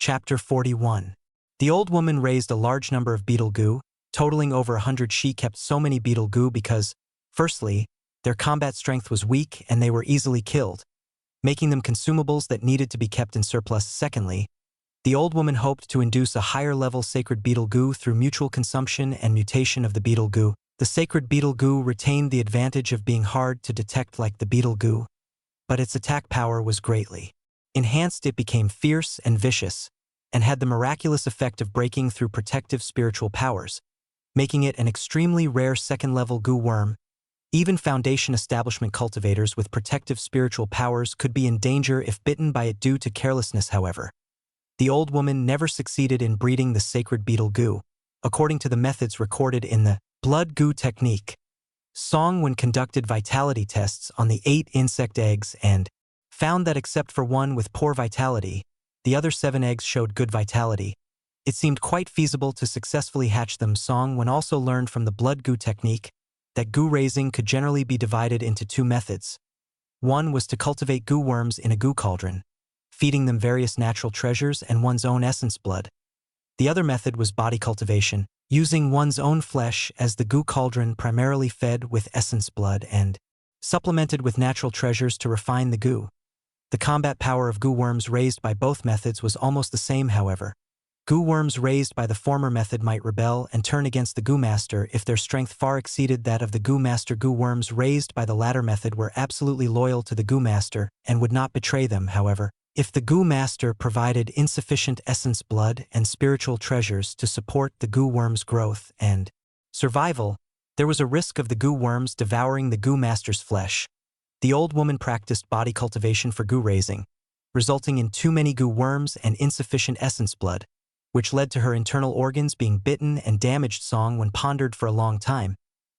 Chapter 41. The old woman raised a large number of beetle goo, totaling over 100. She kept so many beetle goo because, firstly, their combat strength was weak and they were easily killed, making them consumables that needed to be kept in surplus. Secondly, the old woman hoped to induce a higher-level sacred beetle goo through mutual consumption and mutation of the beetle goo. The sacred beetle goo retained the advantage of being hard to detect like the beetle goo, but its attack power was greatly enhanced. It became fierce and vicious, and had the miraculous effect of breaking through protective spiritual powers, making it an extremely rare second-level goo worm. Even Foundation establishment cultivators with protective spiritual powers could be in danger if bitten by it due to carelessness. However, the old woman never succeeded in breeding the sacred beetle goo, according to the methods recorded in the blood goo technique. Song, when conducted vitality tests on the 8 insect eggs and found that except for one with poor vitality, the other 7 eggs showed good vitality. It seemed quite feasible to successfully hatch them. Song, when also learned from the blood goo technique that goo raising could generally be divided into 2 methods. One was to cultivate goo worms in a goo cauldron, feeding them various natural treasures and one's own essence blood. The other method was body cultivation, using one's own flesh as the goo cauldron, primarily fed with essence blood and supplemented with natural treasures to refine the goo. The combat power of goo worms raised by both methods was almost the same. However, goo worms raised by the former method might rebel and turn against the goo master if their strength far exceeded that of the goo master. Goo worms raised by the latter method were absolutely loyal to the goo master and would not betray them. However, if the goo master provided insufficient essence blood and spiritual treasures to support the goo worm's growth and survival, there was a risk of the goo worms devouring the goo master's flesh. The old woman practiced body cultivation for goo raising, resulting in too many goo worms and insufficient essence blood, which led to her internal organs being bitten and damaged. Song, when pondered for a long time,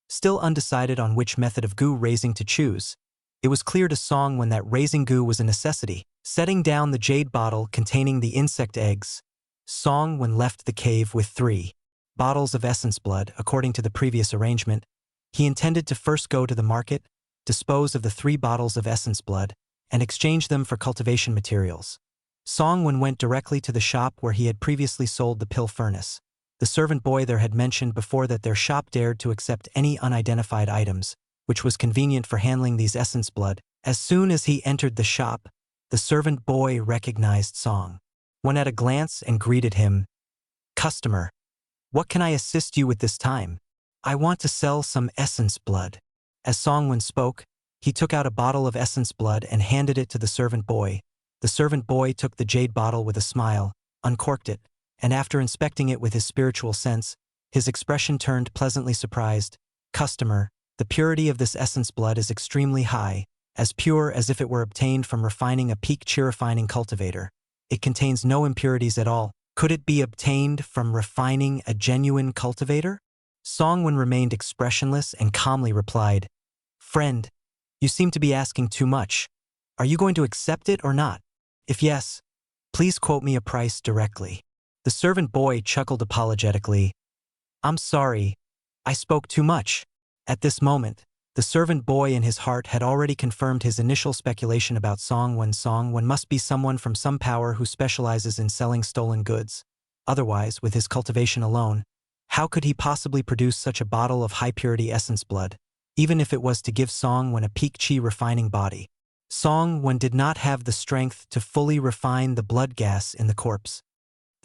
still undecided on which method of goo raising to choose, it was clear to Song when that raising goo was a necessity. Setting down the jade bottle containing the insect eggs, Song when left the cave with 3 bottles of essence blood. According to the previous arrangement, he intended to first go to the market, dispose of the 3 bottles of essence blood, and exchange them for cultivation materials. Song when went directly to the shop where he had previously sold the pill furnace. The servant boy there had mentioned before that their shop dared to accept any unidentified items, which was convenient for handling these essence blood. As soon as he entered the shop, the servant boy recognized Song when at a glance and greeted him. "Customer, what can I assist you with this time? I want to sell some essence blood." As Song when spoke, he took out a bottle of essence blood and handed it to the servant boy. The servant boy took the jade bottle with a smile, uncorked it, and after inspecting it with his spiritual sense, his expression turned pleasantly surprised. "Customer, the purity of this essence blood is extremely high, as pure as if it were obtained from refining a peak chi refining cultivator. It contains no impurities at all. Could it be obtained from refining a genuine cultivator?" Song when remained expressionless and calmly replied, "Friend, you seem to be asking too much. Are you going to accept it or not? If yes, please quote me a price directly." The servant boy chuckled apologetically. "I'm sorry, I spoke too much." At this moment, the servant boy in his heart had already confirmed his initial speculation about Song when. Song when must be someone from some power who specializes in selling stolen goods. Otherwise, with his cultivation alone, how could he possibly produce such a bottle of high-purity essence blood, even if it was to give Song when a peak chi refining body? Song when did not have the strength to fully refine the blood gas in the corpse.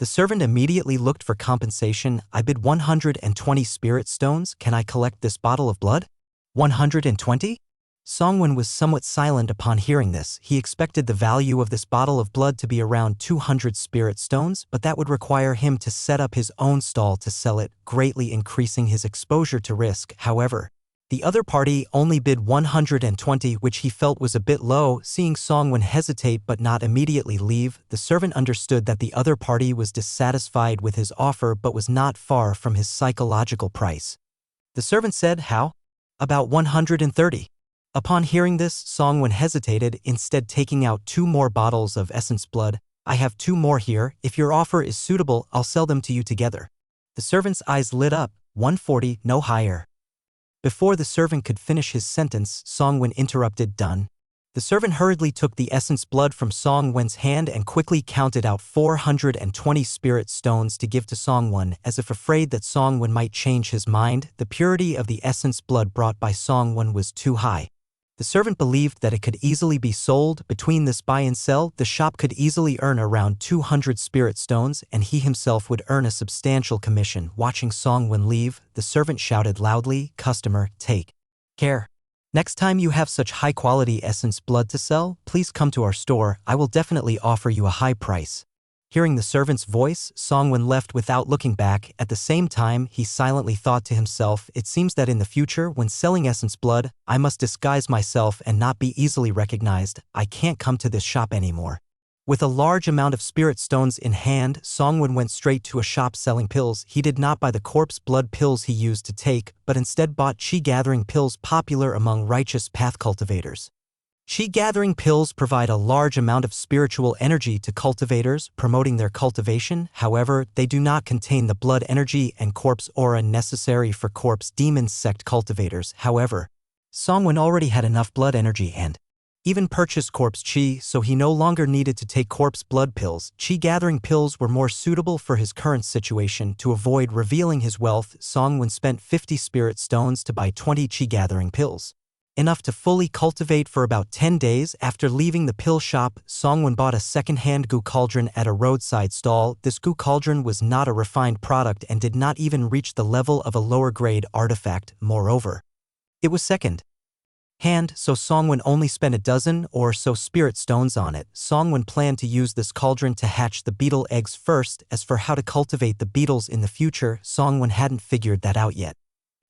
The servant immediately looked for compensation. "I bid 120 spirit stones. Can I collect this bottle of blood?" 120? Song when was somewhat silent upon hearing this. He expected the value of this bottle of blood to be around 200 spirit stones, but that would require him to set up his own stall to sell it, greatly increasing his exposure to risk. However, the other party only bid 120, which he felt was a bit low. Seeing Song when hesitate but not immediately leave, the servant understood that the other party was dissatisfied with his offer but was not far from his psychological price. The servant said, "How about 130? Upon hearing this, Song when hesitated, instead taking out 2 more bottles of essence blood. "I have 2 more here. If your offer is suitable, I'll sell them to you together." The servant's eyes lit up. 140, no higher. Before the servant could finish his sentence, Song when interrupted, "Done." The servant hurriedly took the essence blood from Song Wen's hand and quickly counted out 420 spirit stones to give to Song Wen, as if afraid that Song Wen might change his mind. The purity of the essence blood brought by Song Wen was too high. The servant believed that it could easily be sold. Between this buy and sell, the shop could easily earn around 200 spirit stones, and he himself would earn a substantial commission. Watching Song Wen leave, the servant shouted loudly, "Customer, take care. Next time you have such high-quality essence blood to sell, please come to our store. I will definitely offer you a high price." Hearing the servant's voice, Song Wen left without looking back. At the same time, he silently thought to himself, it seems that in the future, when selling essence blood, I must disguise myself and not be easily recognized. I can't come to this shop anymore. With a large amount of spirit stones in hand, Song Wen went straight to a shop selling pills. He did not buy the corpse blood pills he used to take, but instead bought chi-gathering pills popular among righteous path cultivators. Chi-gathering pills provide a large amount of spiritual energy to cultivators, promoting their cultivation. However, they do not contain the blood energy and corpse aura necessary for corpse demon sect cultivators. However, Song Wen already had enough blood energy and even purchased corpse chi, so he no longer needed to take corpse blood pills. Chi-gathering pills were more suitable for his current situation. To avoid revealing his wealth, Song Wen spent 50 spirit stones to buy 20 chi-gathering pills, enough to fully cultivate for about 10 days. After leaving the pill shop, Song Wen bought a second-hand goo cauldron at a roadside stall. This goo cauldron was not a refined product and did not even reach the level of a lower-grade artifact. Moreover, it was second hand, so Song Wen only spent a dozen or so spirit stones on it. Song Wen planned to use this cauldron to hatch the beetle eggs first. As for how to cultivate the beetles in the future, Song Wen hadn't figured that out yet.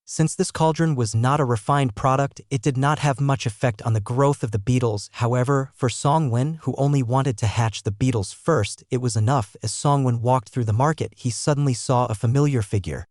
Since this cauldron was not a refined product, it did not have much effect on the growth of the beetles. However, for Song Wen, who only wanted to hatch the beetles first, it was enough. As Song Wen walked through the market, he suddenly saw a familiar figure.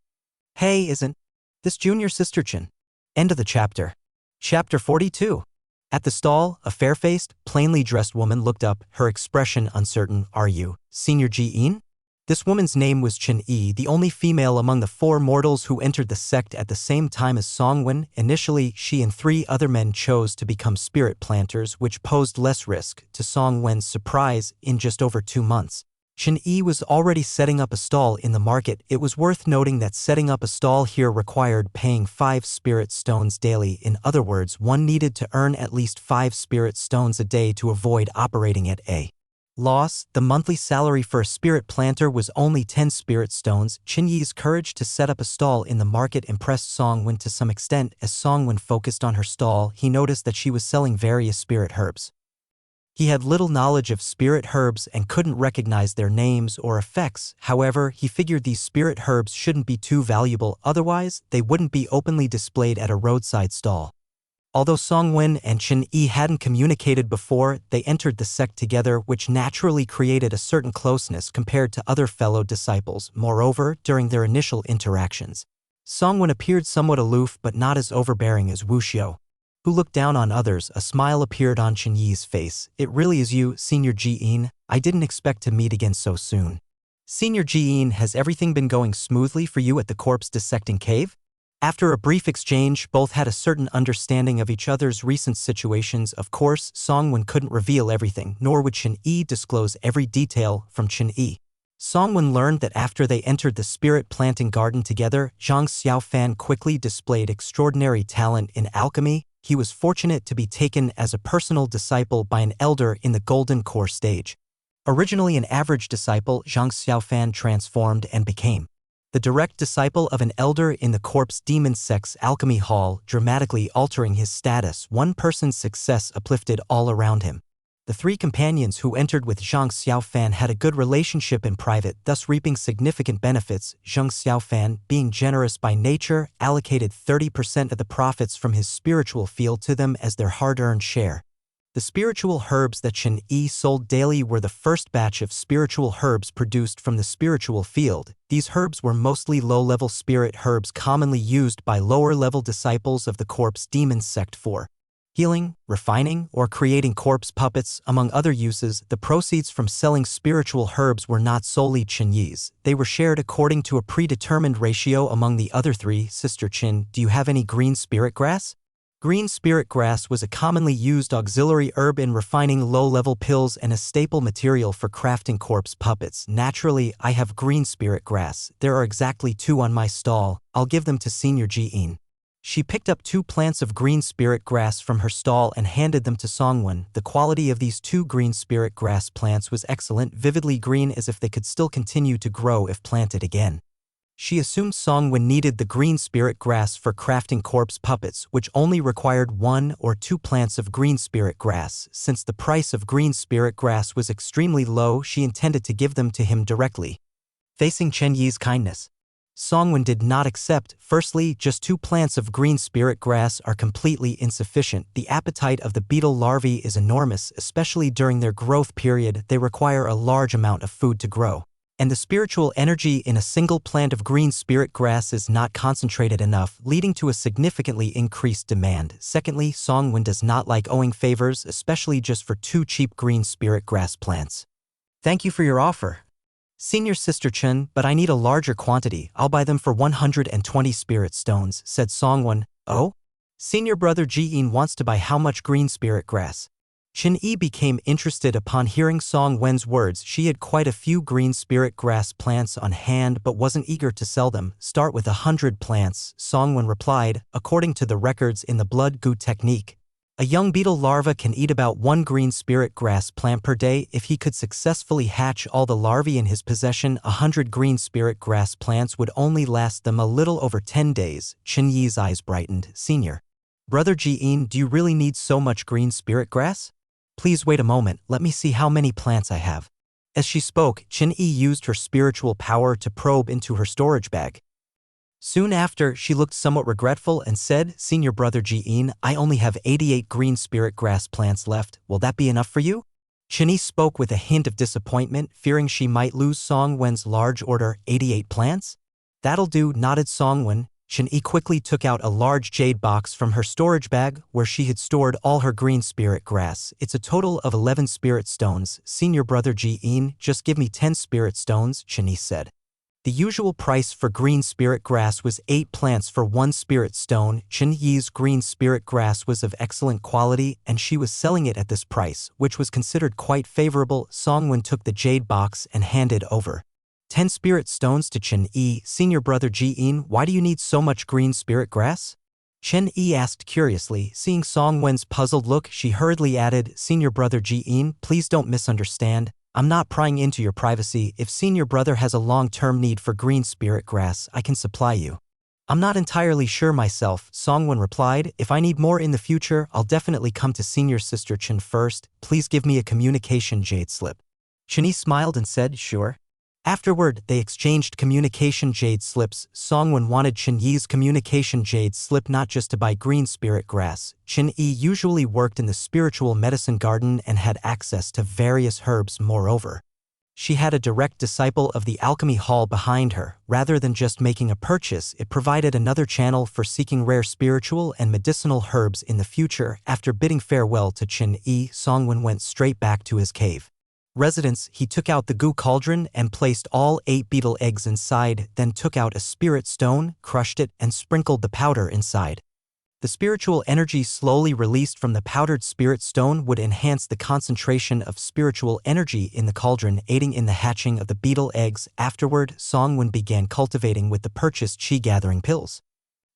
Hey, isn't this junior sister Chin? End of the chapter. Chapter 42. At the stall, a fair-faced, plainly dressed woman looked up, her expression uncertain. Are you Senior Ji-in? This woman's name was Chin Yi, the only female among the 4 mortals who entered the sect at the same time as Song Wen. Initially, she and 3 other men chose to become spirit planters, which posed less risk. To Song Wen's surprise, in just over 2 months, Chin Yi was already setting up a stall in the market. It was worth noting that setting up a stall here required paying 5 spirit stones daily. In other words, one needed to earn at least 5 spirit stones a day to avoid operating at a loss. The monthly salary for a spirit planter was only 10 spirit stones. Chin Yi's courage to set up a stall in the market impressed Song Wen to some extent. As Song Wen focused on her stall, he noticed that she was selling various spirit herbs. He had little knowledge of spirit herbs and couldn't recognize their names or effects. However, he figured these spirit herbs shouldn't be too valuable, otherwise they wouldn't be openly displayed at a roadside stall. Although Song Wen and Chin Yi hadn't communicated before, they entered the sect together, which naturally created a certain closeness compared to other fellow disciples. Moreover, during their initial interactions, Song Wen appeared somewhat aloof but not as overbearing as Wu Xiu, who looked down on others. A smile appeared on Chin Yi's face. It really is you, Senior Ji-in. I didn't expect to meet again so soon. Senior Ji-in, has everything been going smoothly for you at the corpse dissecting cave? After a brief exchange, both had a certain understanding of each other's recent situations. Of course, Song Wen couldn't reveal everything, nor would Chin Yi disclose every detail from Chin Yi. Song Wen learned that after they entered the spirit planting garden together, Zhang Xiaofan quickly displayed extraordinary talent in alchemy. He was fortunate to be taken as a personal disciple by an elder in the Golden Core stage. Originally an average disciple, Zhang Xiaofan transformed and became the direct disciple of an elder in the corpse demon sect's alchemy hall, dramatically altering his status. One person's success uplifted all around him. The 3 companions who entered with Zhang Xiaofan had a good relationship in private, thus reaping significant benefits. Zhang Xiaofan, being generous by nature, allocated 30% of the profits from his spiritual field to them as their hard-earned share. The spiritual herbs that Chin Yi sold daily were the first batch of spiritual herbs produced from the spiritual field. These herbs were mostly low-level spirit herbs commonly used by lower-level disciples of the corpse demon sect for healing, refining, or creating corpse puppets. Among other uses, the proceeds from selling spiritual herbs were not solely Chin Yi's. They were shared according to a predetermined ratio among the other 3. Sister Chin, do you have any green spirit grass? Green spirit grass was a commonly used auxiliary herb in refining low-level pills and a staple material for crafting corpse puppets. Naturally, I have green spirit grass. There are exactly 2 on my stall. I'll give them to Senior Ji-in. She picked up 2 plants of green spirit grass from her stall and handed them to Songwon. The quality of these 2 green spirit grass plants was excellent, vividly green as if they could still continue to grow if planted again. She assumed Songwon needed the green spirit grass for crafting corpse puppets, which only required 1 or 2 plants of green spirit grass. Since the price of green spirit grass was extremely low, she intended to give them to him directly. Facing Chen Yi's kindness, Songwon did not accept. Firstly, just 2 plants of green spirit grass are completely insufficient. The appetite of the beetle larvae is enormous, especially during their growth period. They require a large amount of food to grow. And the spiritual energy in a single plant of green spirit grass is not concentrated enough, leading to a significantly increased demand. Secondly, Songwon does not like owing favors, especially just for 2 cheap green spirit grass plants. Thank you for your offer, Senior Sister Chen, but I need a larger quantity. I'll buy them for 120 spirit stones, said Songwon. Oh? Senior brother Ji-in wants to buy how much green spirit grass? Chen Yi became interested upon hearing Song Wen's words. She had quite a few green spirit grass plants on hand but wasn't eager to sell them. Start with 100 plants, Song Wen replied. According to the records in the blood goo technique, a young beetle larva can eat about 1 green spirit grass plant per day. If he could successfully hatch all the larvae in his possession, 100 green spirit grass plants would only last them a little over 10 days. Chen Yi's eyes brightened. Senior brother Ji-in, do you really need so much green spirit grass? Please wait a moment, let me see how many plants I have. As she spoke, Chen Yi used her spiritual power to probe into her storage bag. Soon after, she looked somewhat regretful and said, Senior brother Ji-in, I only have 88 green spirit grass plants left. Will that be enough for you? Chen Yi spoke with a hint of disappointment, fearing she might lose Song Wen's large order. 88 plants? That'll do, nodded Song Wen. Chen Yi quickly took out a large jade box from her storage bag where she had stored all her green spirit grass. It's a total of 11 spirit stones. Senior brother Ji-in, just give me 10 spirit stones, Chen Yi said. The usual price for green spirit grass was 8 plants for 1 spirit stone. Chen Yi's green spirit grass was of excellent quality and she was selling it at this price, which was considered quite favorable. Song Wen took the jade box and handed over 10 spirit stones to Chen Yi. Senior brother Ji-in, why do you need so much green spirit grass? Chen Yi asked curiously. Seeing Song Wen's puzzled look, she hurriedly added, Senior brother Ji-in, please don't misunderstand. I'm not prying into your privacy. If senior brother has a long-term need for green spirit grass, I can supply you. I'm not entirely sure myself, Song Wen replied. If I need more in the future, I'll definitely come to Senior Sister Chen first. Please give me a communication jade slip. Chen Yi smiled and said, sure. Afterward, they exchanged communication jade slips. Song Wen wanted Chen Yi's communication jade slip not just to buy green spirit grass. Chen Yi usually worked in the spiritual medicine garden and had access to various herbs. Moreover, she had a direct disciple of the alchemy hall behind her. Rather than just making a purchase, it provided another channel for seeking rare spiritual and medicinal herbs in the future. After bidding farewell to Chen Yi, Song Wen went straight back to his cave residence. He took out the goo cauldron and placed all 8 beetle eggs inside, then took out a spirit stone, crushed it, and sprinkled the powder inside. The spiritual energy slowly released from the powdered spirit stone would enhance the concentration of spiritual energy in the cauldron, aiding in the hatching of the beetle eggs. Afterward, Song Wen began cultivating with the purchased chi-gathering pills.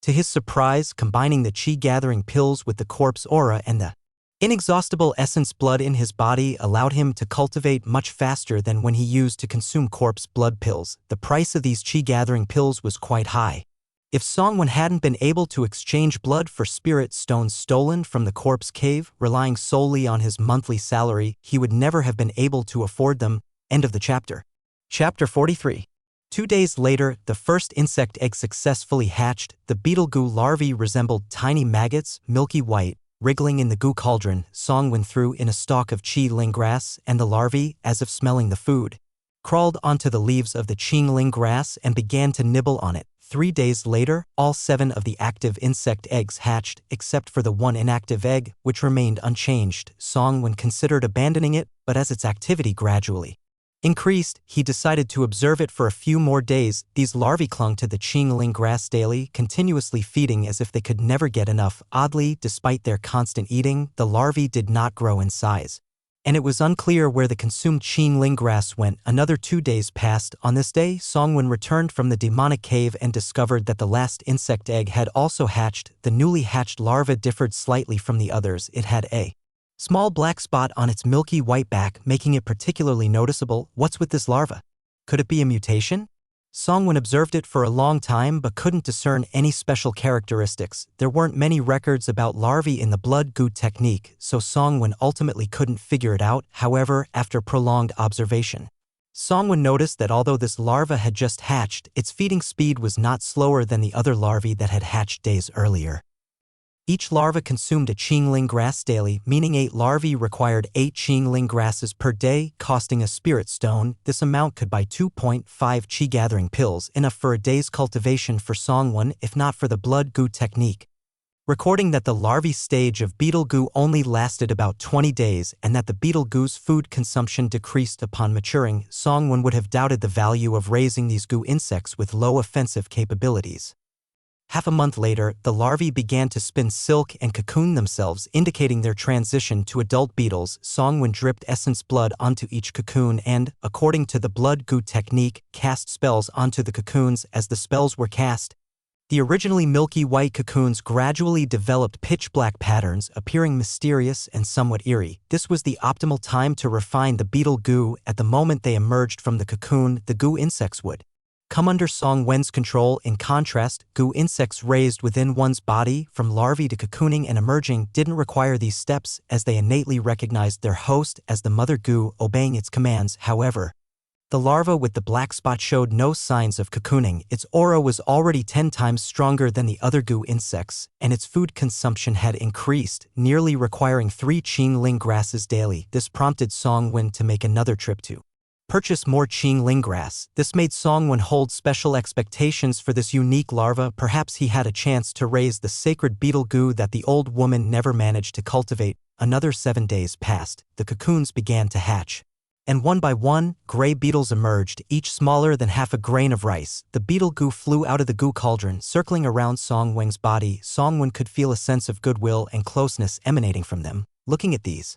To his surprise, combining the chi-gathering pills with the corpse aura and the inexhaustible essence blood in his body allowed him to cultivate much faster than when he used to consume corpse blood pills. The price of these chi-gathering pills was quite high. If Song Wen hadn't been able to exchange blood for spirit stones stolen from the corpse cave, relying solely on his monthly salary, he would never have been able to afford them. End of the chapter. Chapter 43. 2 days later, the first insect egg successfully hatched. The beetle goo larvae resembled tiny maggots, milky white, wriggling in the goo cauldron. Song Wen threw in a stalk of chi ling grass, and the larvae, as if smelling the food, crawled onto the leaves of the chi ling grass and began to nibble on it. 3 days later, all 7 of the active insect eggs hatched, except for the 1 inactive egg, which remained unchanged. Song Wen considered abandoning it, but as its activity gradually increased, he decided to observe it for a few more days. These larvae clung to the Qingling grass daily, continuously feeding as if they could never get enough. Oddly, despite their constant eating, the larvae did not grow in size. And it was unclear where the consumed Qingling grass went. Another 2 days passed. On this day, Songwen returned from the demonic cave and discovered that the last insect egg had also hatched. The newly hatched larva differed slightly from the others. It had a small black spot on its milky white back, making it particularly noticeable. What's with this larva? Could it be a mutation? Songwen observed it for a long time but couldn't discern any special characteristics. There weren't many records about larvae in the blood goo technique, so Songwen ultimately couldn't figure it out. However, after prolonged observation, Songwen noticed that although this larva had just hatched, its feeding speed was not slower than the other larvae that had hatched days earlier. Each larva consumed a Qingling grass daily, meaning 8 larvae required 8 Qingling grasses per day, costing a spirit stone. This amount could buy 2.5 Qi gathering pills, enough for a day's cultivation for Songwen, if not for the blood goo technique. Recording that the larvae stage of beetle goo only lasted about 20 days and that the beetle goo's food consumption decreased upon maturing, Songwen would have doubted the value of raising these goo insects with low offensive capabilities. Half a month later, the larvae began to spin silk and cocoon themselves, indicating their transition to adult beetles. Songwen dripped essence blood onto each cocoon and, according to the blood goo technique, cast spells onto the cocoons. As the spells were cast, the originally milky white cocoons gradually developed pitch-black patterns, appearing mysterious and somewhat eerie. This was the optimal time to refine the beetle goo. At the moment they emerged from the cocoon, the goo insects would come under Songwen's control. In contrast, goo insects raised within one's body, from larvae to cocooning and emerging, didn't require these steps, as they innately recognized their host as the mother goo, obeying its commands. However, the larva with the black spot showed no signs of cocooning. Its aura was already 10 times stronger than the other goo insects, and its food consumption had increased, nearly requiring 3 Qingling grasses daily. This prompted Songwen to make another trip to purchase more Qingling grass. This made Songwen hold special expectations for this unique larva. Perhaps he had a chance to raise the sacred beetle goo that the old woman never managed to cultivate. Another 7 days passed. The cocoons began to hatch, and one by one, gray beetles emerged, each smaller than half a grain of rice. The beetle goo flew out of the goo cauldron, circling around Songwen's body. Songwen could feel a sense of goodwill and closeness emanating from them. Looking at these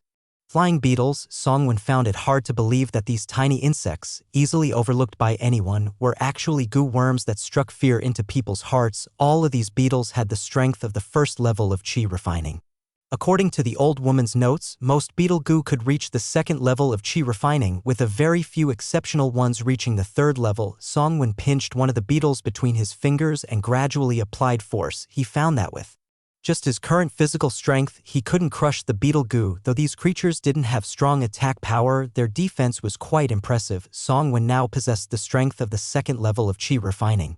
flying beetles, Songwen found it hard to believe that these tiny insects, easily overlooked by anyone, were actually goo worms that struck fear into people's hearts. All of these beetles had the strength of the first level of Qi refining. According to the old woman's notes, most beetle goo could reach the second level of Qi refining, with a very few exceptional ones reaching the third level. Songwen pinched one of the beetles between his fingers and gradually applied force. He found that with just his current physical strength, he couldn't crush the beetle goo. Though these creatures didn't have strong attack power, their defense was quite impressive. Songwen now possessed the strength of the second level of Qi refining,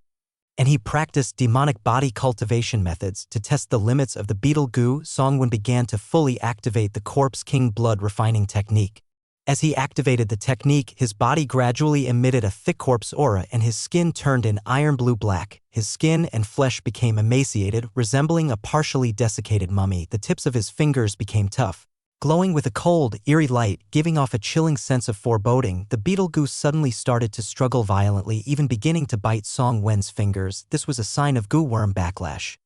and he practiced demonic body cultivation methods to test the limits of the beetle goo. Songwen began to fully activate the Corpse King blood refining technique. As he activated the technique, his body gradually emitted a thick corpse aura and his skin turned an iron blue-black. His skin and flesh became emaciated, resembling a partially desiccated mummy. The tips of his fingers became tough, glowing with a cold, eerie light, giving off a chilling sense of foreboding. The beetle goo suddenly started to struggle violently, even beginning to bite Songwen's fingers. This was a sign of goo worm backlash.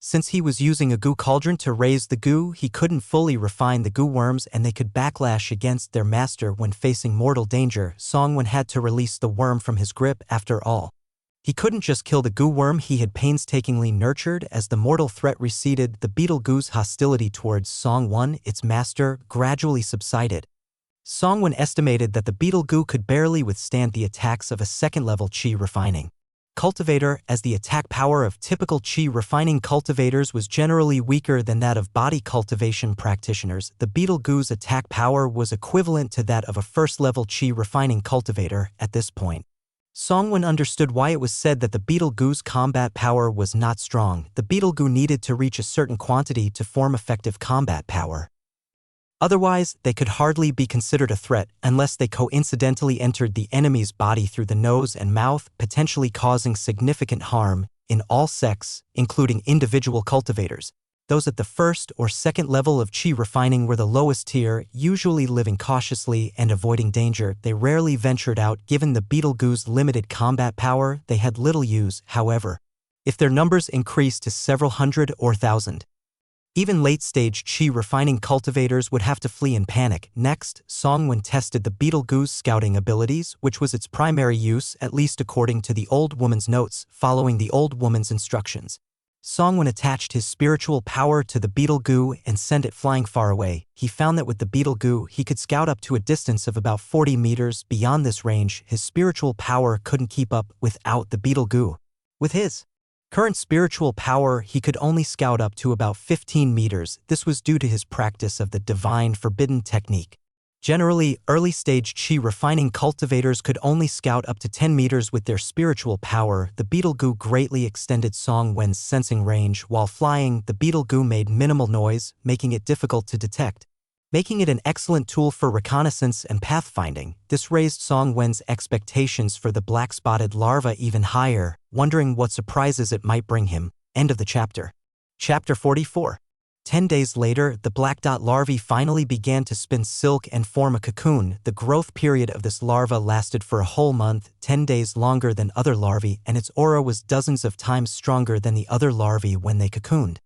Since he was using a goo cauldron to raise the goo, he couldn't fully refine the goo worms and they could backlash against their master when facing mortal danger. Songwen had to release the worm from his grip. After all, he couldn't just kill the goo worm he had painstakingly nurtured. As the mortal threat receded, the beetle goo's hostility towards Songwen, its master, gradually subsided. Songwen estimated that the beetle goo could barely withstand the attacks of a second-level Qi refining cultivator, as the attack power of typical Qi refining cultivators was generally weaker than that of body cultivation practitioners. The beetle goo's attack power was equivalent to that of a first-level Qi refining cultivator. At this point, Songwen understood why it was said that the beetle goo's combat power was not strong. The beetle goo needed to reach a certain quantity to form effective combat power. Otherwise, they could hardly be considered a threat unless they coincidentally entered the enemy's body through the nose and mouth, potentially causing significant harm. In all sects, including individual cultivators, Those at the first or second level of chi refining were the lowest tier, usually living cautiously and avoiding danger. They rarely ventured out given the beetle goo's limited combat power. They had little use, however, if their numbers increased to several hundred or thousand. Even late-stage chi refining cultivators would have to flee in panic. Next, Songwen tested the beetle goo's scouting abilities, which was its primary use, at least according to the old woman's notes. Following the old woman's instructions, Songwen attached his spiritual power to the beetle goo and sent it flying far away. He found that with the beetle goo, he could scout up to a distance of about 40 meters. Beyond this range, his spiritual power couldn't keep up without the beetle goo. With his current spiritual power, he could only scout up to about 15 meters. This was due to his practice of the divine forbidden technique. Generally, early-stage chi refining cultivators could only scout up to 10 meters with their spiritual power. The beetle goo greatly extended Songwen's sensing range. While flying, the beetle goo made minimal noise, making it difficult to detect, making it an excellent tool for reconnaissance and pathfinding. This raised Songwen's expectations for the black-spotted larva even higher, wondering what surprises it might bring him. End of the chapter. Chapter 44. 10 days later, the black dot larvae finally began to spin silk and form a cocoon. The growth period of this larva lasted for a whole month, 10 days longer than other larvae, and its aura was dozens of times stronger than the other larvae when they cocooned.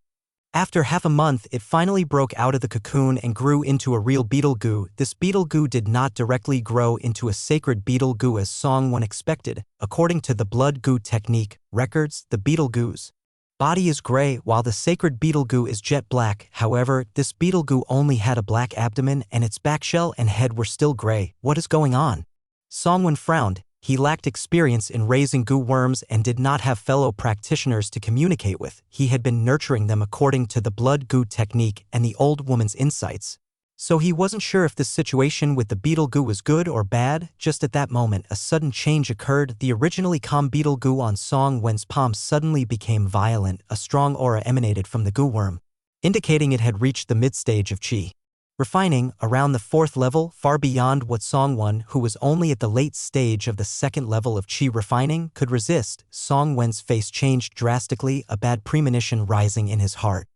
After half a month, it finally broke out of the cocoon and grew into a real beetle goo. This beetle goo did not directly grow into a sacred beetle goo as Songwen expected. According to the blood goo technique records, the beetle goo's body is gray while the sacred beetle goo is jet black. However, this beetle goo only had a black abdomen and its backshell and head were still gray. What is going on? Songwen frowned. He lacked experience in raising goo worms and did not have fellow practitioners to communicate with. He had been nurturing them according to the blood goo technique and the old woman's insights, so he wasn't sure if this situation with the beetle goo was good or bad. Just at that moment, a sudden change occurred. The originally calm beetle goo on Songwen's palm suddenly became violent. A strong aura emanated from the goo worm, indicating it had reached the mid-stage of chi refining, around the 4th level, far beyond what Songwen, who was only at the late stage of the 2nd level of chi refining, could resist. Songwen's face changed drastically, a bad premonition rising in his heart.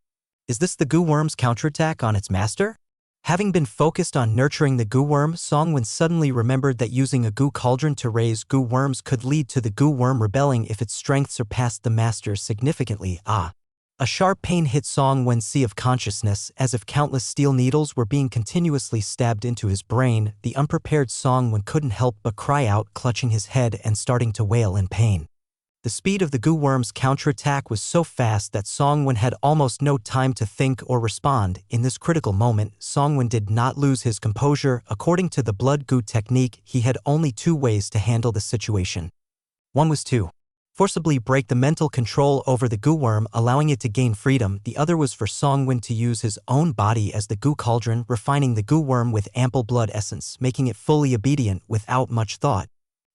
Is this the goo worm's counterattack on its master? Having been focused on nurturing the goo worm, Songwen suddenly remembered that using a goo cauldron to raise goo worms could lead to the goo worm rebelling if its strength surpassed the master's significantly. A sharp pain hit Songwen's sea of consciousness, as if countless steel needles were being continuously stabbed into his brain. The unprepared Songwen couldn't help but cry out, clutching his head and starting to wail in pain. The speed of the goo worm's counterattack was so fast that Songwen had almost no time to think or respond. In this critical moment, Songwen did not lose his composure. According to the blood goo technique, he had only 2 ways to handle the situation. One was to forcibly break the mental control over the goo worm, allowing it to gain freedom. The other was for Songwen to use his own body as the goo cauldron, refining the goo worm with ample blood essence, making it fully obedient without much thought.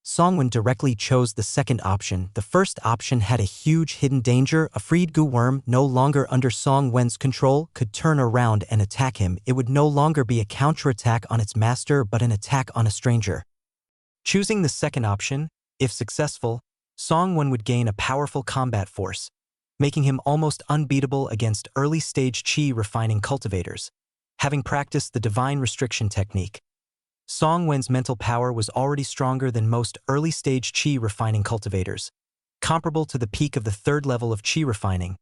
Songwen directly chose the second option. The first option had a huge hidden danger. A freed goo worm, no longer under Songwen's control, could turn around and attack him. It would no longer be a counterattack on its master but an attack on a stranger. Choosing the second option, if successful, Songwen would gain a powerful combat force, making him almost unbeatable against early-stage chi refining cultivators. Having practiced the divine restriction technique, Songwen's mental power was already stronger than most early-stage chi refining cultivators, comparable to the peak of the 3rd level of chi refining.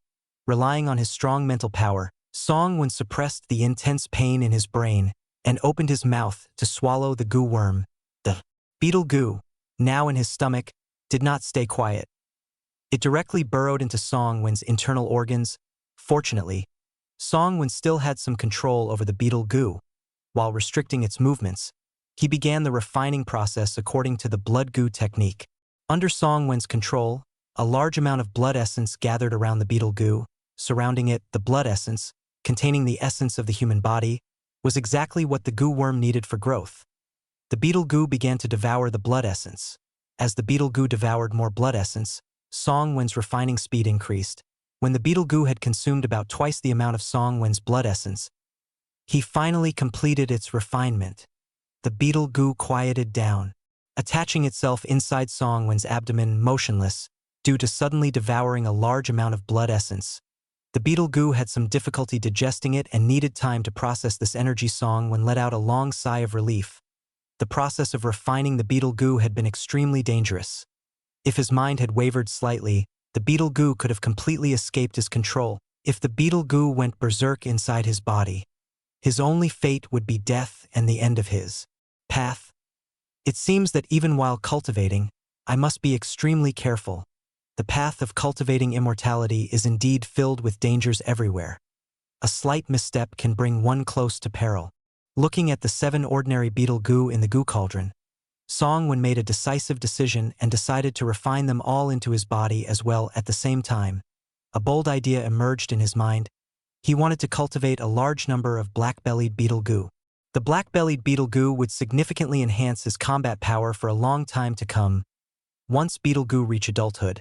Relying on his strong mental power, Songwen suppressed the intense pain in his brain and opened his mouth to swallow the goo worm. The beetle goo, now in his stomach, did not stay quiet. It directly burrowed into Songwen's internal organs. Fortunately, Songwen still had some control over the beetle goo. While restricting its movements, he began the refining process according to the blood goo technique. Under Songwen's control, a large amount of blood essence gathered around the beetle goo. Surrounding it, the blood essence, containing the essence of the human body, was exactly what the goo worm needed for growth. The beetle goo began to devour the blood essence. As the beetle goo devoured more blood essence, Songwen's refining speed increased. When the beetle goo had consumed about twice the amount of Songwen's blood essence, he finally completed its refinement. The beetle goo quieted down, attaching itself inside Songwen's abdomen motionless, due to suddenly devouring a large amount of blood essence. The beetle goo had some difficulty digesting it and needed time to process this energy. Song Wen let out a long sigh of relief. The process of refining the beetle goo had been extremely dangerous. If his mind had wavered slightly, the beetle goo could have completely escaped his control. If the beetle goo went berserk inside his body, his only fate would be death and the end of his path. It seems that even while cultivating, I must be extremely careful. The path of cultivating immortality is indeed filled with dangers everywhere. A slight misstep can bring one close to peril. Looking at the 7 ordinary beetle goo in the goo cauldron, Song Wen made a decisive decision and decided to refine them all into his body as well. At the same time, a bold idea emerged in his mind. He wanted to cultivate a large number of black-bellied beetle goo. The black-bellied beetle goo would significantly enhance his combat power for a long time to come. Once beetle goo reach adulthood,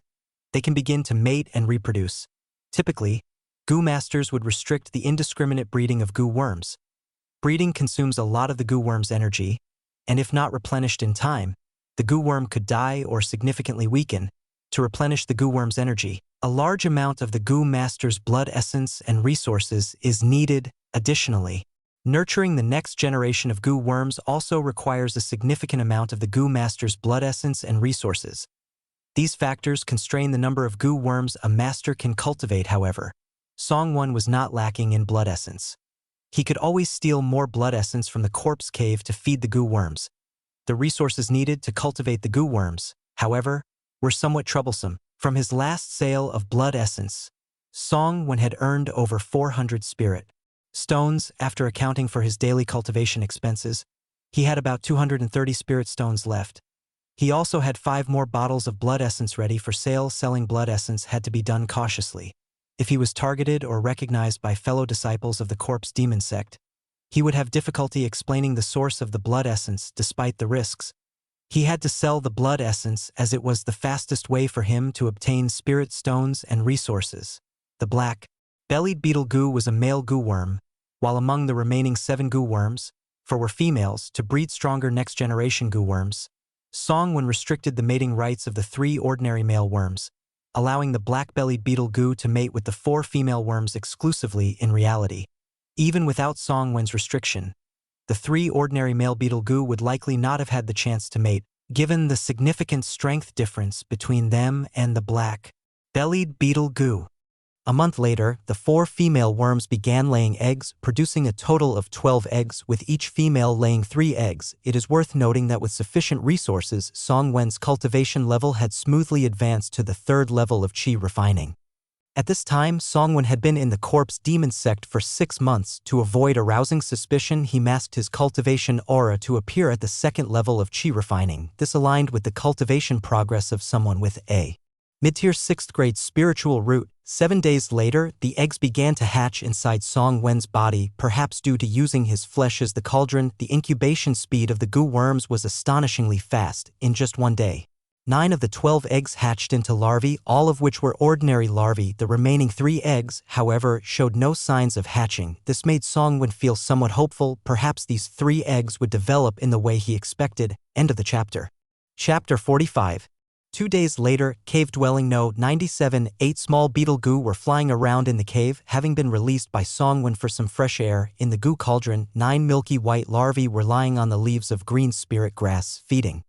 they can begin to mate and reproduce. Typically, goo masters would restrict the indiscriminate breeding of goo worms. Breeding consumes a lot of the goo worm's energy, and if not replenished in time, the goo worm could die or significantly weaken. To replenish the goo worm's energy, a large amount of the goo master's blood essence and resources is needed. Additionally, nurturing the next generation of goo worms also requires a significant amount of the goo master's blood essence and resources. These factors constrain the number of goo worms a master can cultivate. However, Song Wen was not lacking in blood essence. He could always steal more blood essence from the corpse cave to feed the goo worms. The resources needed to cultivate the goo worms, however, were somewhat troublesome. From his last sale of blood essence, Song Wen had earned over 400 spirit stones. After accounting for his daily cultivation expenses, he had about 230 spirit stones left. He also had 5 more bottles of blood essence ready for sale. Selling blood essence had to be done cautiously. If he was targeted or recognized by fellow disciples of the corpse demon sect, he would have difficulty explaining the source of the blood essence despite the risks. He had to sell the blood essence as it was the fastest way for him to obtain spirit stones and resources. The black-bellied beetle goo was a male goo worm, while among the remaining 7 goo worms, 4 were females. To breed stronger next-generation goo worms, Song Wen restricted the mating rights of the 3 ordinary male worms, allowing the black-bellied beetle goo to mate with the 4 female worms exclusively. In reality, even without Song Wen's restriction, the 3 ordinary male beetle goo would likely not have had the chance to mate, given the significant strength difference between them and the black-bellied beetle goo. A month later, the 4 female worms began laying eggs, producing a total of 12 eggs, with each female laying 3 eggs. It is worth noting that with sufficient resources, Song Wen's cultivation level had smoothly advanced to the 3rd level of chi refining. At this time, Song Wen had been in the corpse demon sect for 6 months. To avoid arousing suspicion, he masked his cultivation aura to appear at the 2nd level of chi refining. This aligned with the cultivation progress of someone with a mid-tier 6th grade spiritual root. 7 days later, the eggs began to hatch inside Song Wen's body. Perhaps due to using his flesh as the cauldron, the incubation speed of the goo worms was astonishingly fast. In just 1 day, 9 of the 12 eggs hatched into larvae, all of which were ordinary larvae. The remaining 3 eggs, however, showed no signs of hatching. This made Song Wen feel somewhat hopeful. Perhaps these 3 eggs would develop in the way he expected. End of the chapter. Chapter 45. 2 days later, cave dwelling No. 97, 8 small beetle goo were flying around in the cave, having been released by Song Wen for some fresh air. In the goo cauldron, 9 milky white larvae were lying on the leaves of green spirit grass, feeding.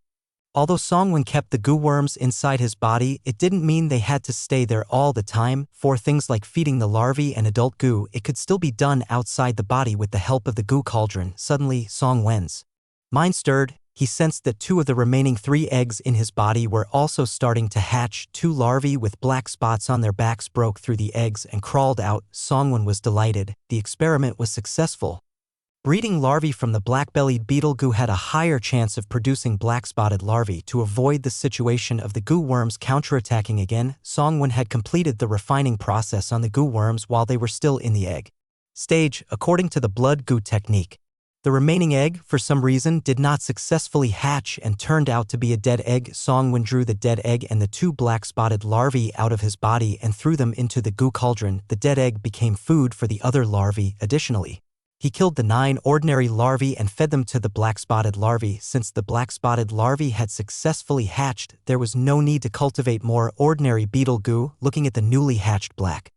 Although Song Wen kept the goo worms inside his body, it didn't mean they had to stay there all the time. For things like feeding the larvae and adult goo, it could still be done outside the body with the help of the goo cauldron. Suddenly, Song Wen's mind stirred. He sensed that 2 of the remaining 3 eggs in his body were also starting to hatch. 2 larvae with black spots on their backs broke through the eggs and crawled out. Song Wen was delighted. The experiment was successful. Breeding larvae from the black-bellied beetle goo had a higher chance of producing black-spotted larvae. To avoid the situation of the goo worms counterattacking again, Song Wen had completed the refining process on the goo worms while they were still in the egg stage, according to the blood goo technique. The remaining egg, for some reason, did not successfully hatch and turned out to be a dead egg. Song Wen drew the dead egg and the 2 black-spotted larvae out of his body and threw them into the goo cauldron. The dead egg became food for the other larvae. Additionally, he killed the 9 ordinary larvae and fed them to the black-spotted larvae. Since the black-spotted larvae had successfully hatched, there was no need to cultivate more ordinary beetle goo. Looking at the newly hatched black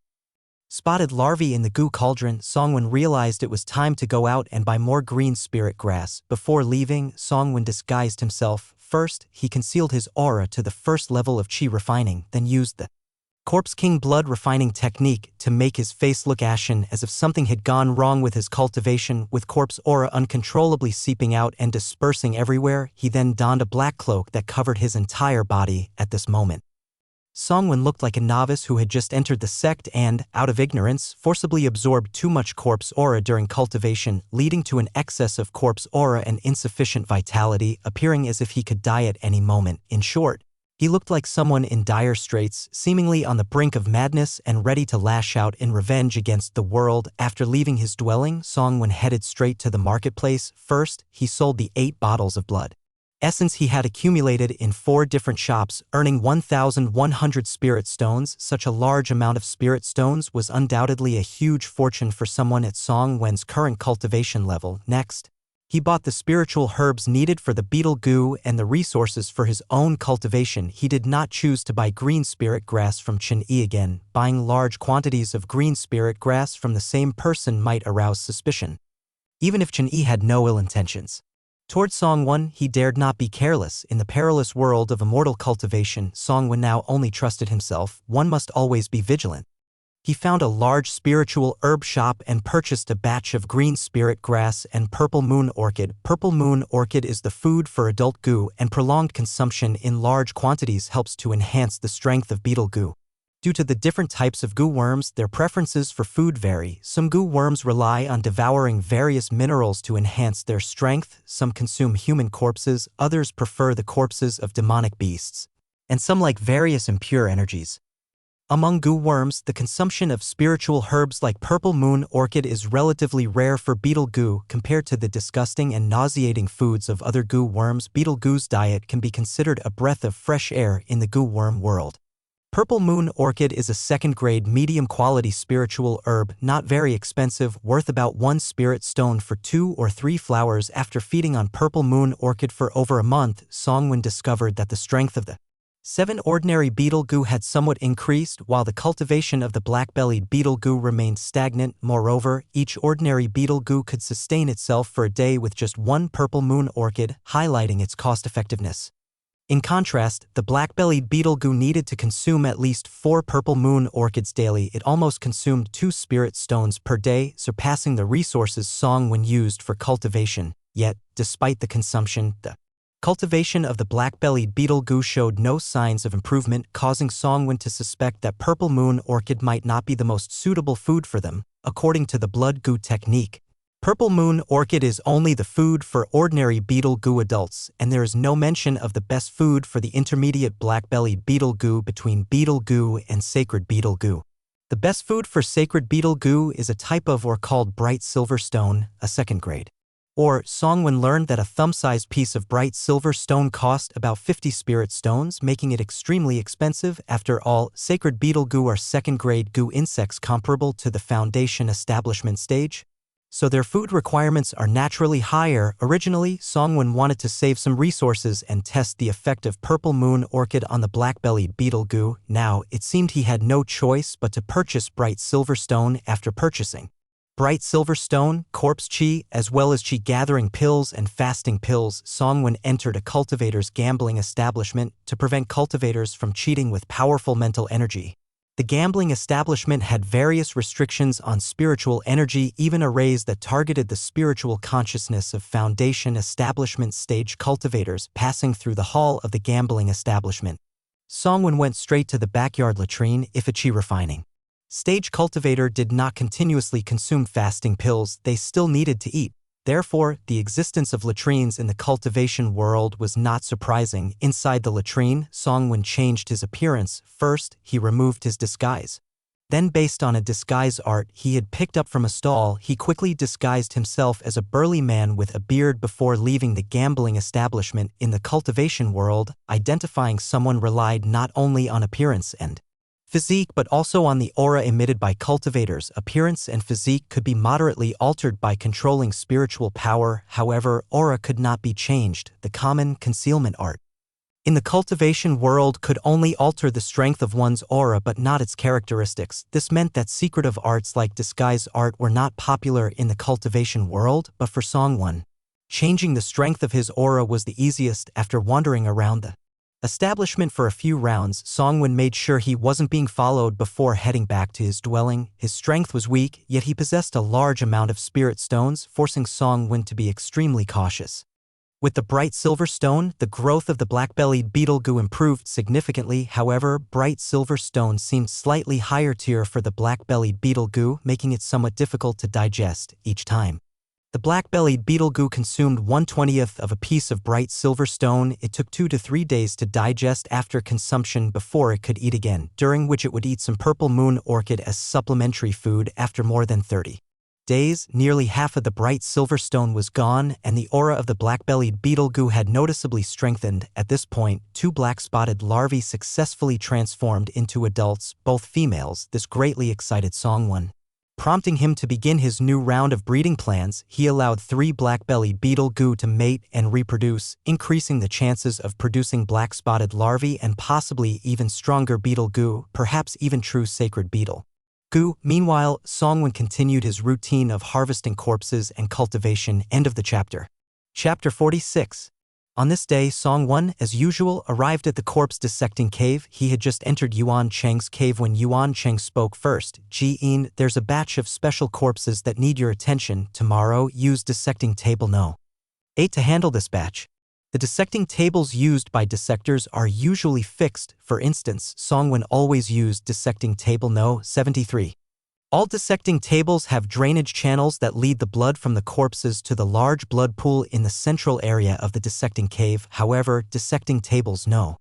Spotted larvae in the goo cauldron, Songwon realized it was time to go out and buy more green spirit grass. Before leaving, Songwon disguised himself. First, he concealed his aura to the first level of chi refining, then used the Corpse King blood refining technique to make his face look ashen as if something had gone wrong with his cultivation. With corpse aura uncontrollably seeping out and dispersing everywhere, he then donned a black cloak that covered his entire body. At this moment, Songwon looked like a novice who had just entered the sect and, out of ignorance, forcibly absorbed too much corpse aura during cultivation, leading to an excess of corpse aura and insufficient vitality, appearing as if he could die at any moment. In short, he looked like someone in dire straits, seemingly on the brink of madness and ready to lash out in revenge against the world. After leaving his dwelling, Songwon headed straight to the marketplace. First, he sold the 8 bottles of blood essence he had accumulated in 4 different shops, earning 1,100 spirit stones. Such a large amount of spirit stones was undoubtedly a huge fortune for someone at Songwon's current cultivation level. Next, he bought the spiritual herbs needed for the beetle goo and the resources for his own cultivation. He did not choose to buy green spirit grass from Chen-Yi again. Buying large quantities of green spirit grass from the same person might arouse suspicion, even if Chen-Yi had no ill intentions. Toward Songwon, he dared not be careless. In the perilous world of immortal cultivation, Songwon now only trusted himself. One must always be vigilant. He found a large spiritual herb shop and purchased a batch of green spirit grass and purple moon orchid. Purple moon orchid is the food for adult goo, and prolonged consumption in large quantities helps to enhance the strength of beetle goo. Due to the different types of goo worms, their preferences for food vary. Some goo worms rely on devouring various minerals to enhance their strength, some consume human corpses, others prefer the corpses of demonic beasts, and some like various impure energies. Among goo worms, the consumption of spiritual herbs like purple moon orchid is relatively rare for beetle goo compared to the disgusting and nauseating foods of other goo worms. Beetle goo's diet can be considered a breath of fresh air in the goo worm world. Purple moon orchid is a second-grade medium-quality spiritual herb, not very expensive, worth about 1 spirit stone for 2 or 3 flowers. After feeding on purple moon orchid for over a month, Songwon discovered that the strength of the 7 ordinary beetle goo had somewhat increased, while the cultivation of the black-bellied beetle goo remained stagnant. Moreover, each ordinary beetle goo could sustain itself for a day with just 1 purple moon orchid, highlighting its cost-effectiveness. In contrast, the black-bellied beetle goo needed to consume at least 4 purple moon orchids daily. It almost consumed 2 spirit stones per day, surpassing the resources Songwon used for cultivation. Yet, despite the consumption, the cultivation of the black-bellied beetle goo showed no signs of improvement, causing Songwon to suspect that purple moon orchid might not be the most suitable food for them. According to the blood goo technique, purple moon orchid is only the food for ordinary beetle goo adults, and there is no mention of the best food for the intermediate black-bellied beetle goo between beetle goo and sacred beetle goo. The best food for sacred beetle goo is a type of ore called bright silver stone, a second grade ore. Songwon learned that a thumb-sized piece of bright silver stone cost about 50 spirit stones, making it extremely expensive. After all, sacred beetle goo are second-grade goo insects comparable to the foundation establishment stage, so their food requirements are naturally higher. Originally, Songwon wanted to save some resources and test the effect of purple moon orchid on the black-bellied beetle goo. Now, it seemed he had no choice but to purchase bright silver stone. After purchasing bright silver stone, corpse chi, as well as chi gathering pills and fasting pills, Songwon entered a cultivator's gambling establishment to prevent cultivators from cheating with powerful mental energy. The gambling establishment had various restrictions on spiritual energy, even arrays that targeted the spiritual consciousness of foundation establishment stage cultivators. Passing through the hall of the gambling establishment, Songwon went straight to the backyard latrine. If a chi refining stage cultivator did not continuously consume fasting pills, they still needed to eat. Therefore, the existence of latrines in the cultivation world was not surprising. Inside the latrine, Songwon changed his appearance. First, he removed his disguise. Then, based on a disguise art he had picked up from a stall, he quickly disguised himself as a burly man with a beard before leaving the gambling establishment. In the cultivation world, identifying someone relied not only on appearance and physique but also on the aura emitted by cultivators. Appearance and physique could be moderately altered by controlling spiritual power, however, aura could not be changed, the common concealment art. in the cultivation world could only alter the strength of one's aura but not its characteristics. This meant that secretive arts like disguise art were not popular in the cultivation world, but for Songwon, changing the strength of his aura was the easiest. After wandering around the establishment for a few rounds, Songwon made sure he wasn't being followed before heading back to his dwelling. His strength was weak, yet he possessed a large amount of spirit stones, forcing Songwon to be extremely cautious. With the bright silver stone, the growth of the black-bellied beetle goo improved significantly. However, bright silver stone seemed slightly higher tier for the black-bellied beetle goo, making it somewhat difficult to digest each time. The black-bellied beetle goo consumed 1/20th of a piece of bright silver stone. It took 2 to 3 days to digest after consumption before it could eat again, during which it would eat some purple moon orchid as supplementary food. After more than 30 days, nearly half of the bright silver stone was gone, and the aura of the black-bellied beetle goo had noticeably strengthened. At this point, 2 black-spotted larvae successfully transformed into adults, both females. This greatly excited Songwon, prompting him to begin his new round of breeding plans. He allowed 3 black-bellied beetle goo to mate and reproduce, increasing the chances of producing black-spotted larvae and possibly even stronger beetle goo, perhaps even true sacred beetle goo. Meanwhile, Songwon continued his routine of harvesting corpses and cultivation. End of the chapter. Chapter 46. On this day, Songwon, as usual, arrived at the corpse dissecting cave. He had just entered Yuan Cheng's cave when Yuan Cheng spoke first. Ji-in, there's a batch of special corpses that need your attention. Tomorrow, use dissecting table No. 8 to handle this batch. The dissecting tables used by dissectors are usually fixed. For instance, Songwon always used dissecting table No. 73. All dissecting tables have drainage channels that lead the blood from the corpses to the large blood pool in the central area of the dissecting cave. However, dissecting tables No.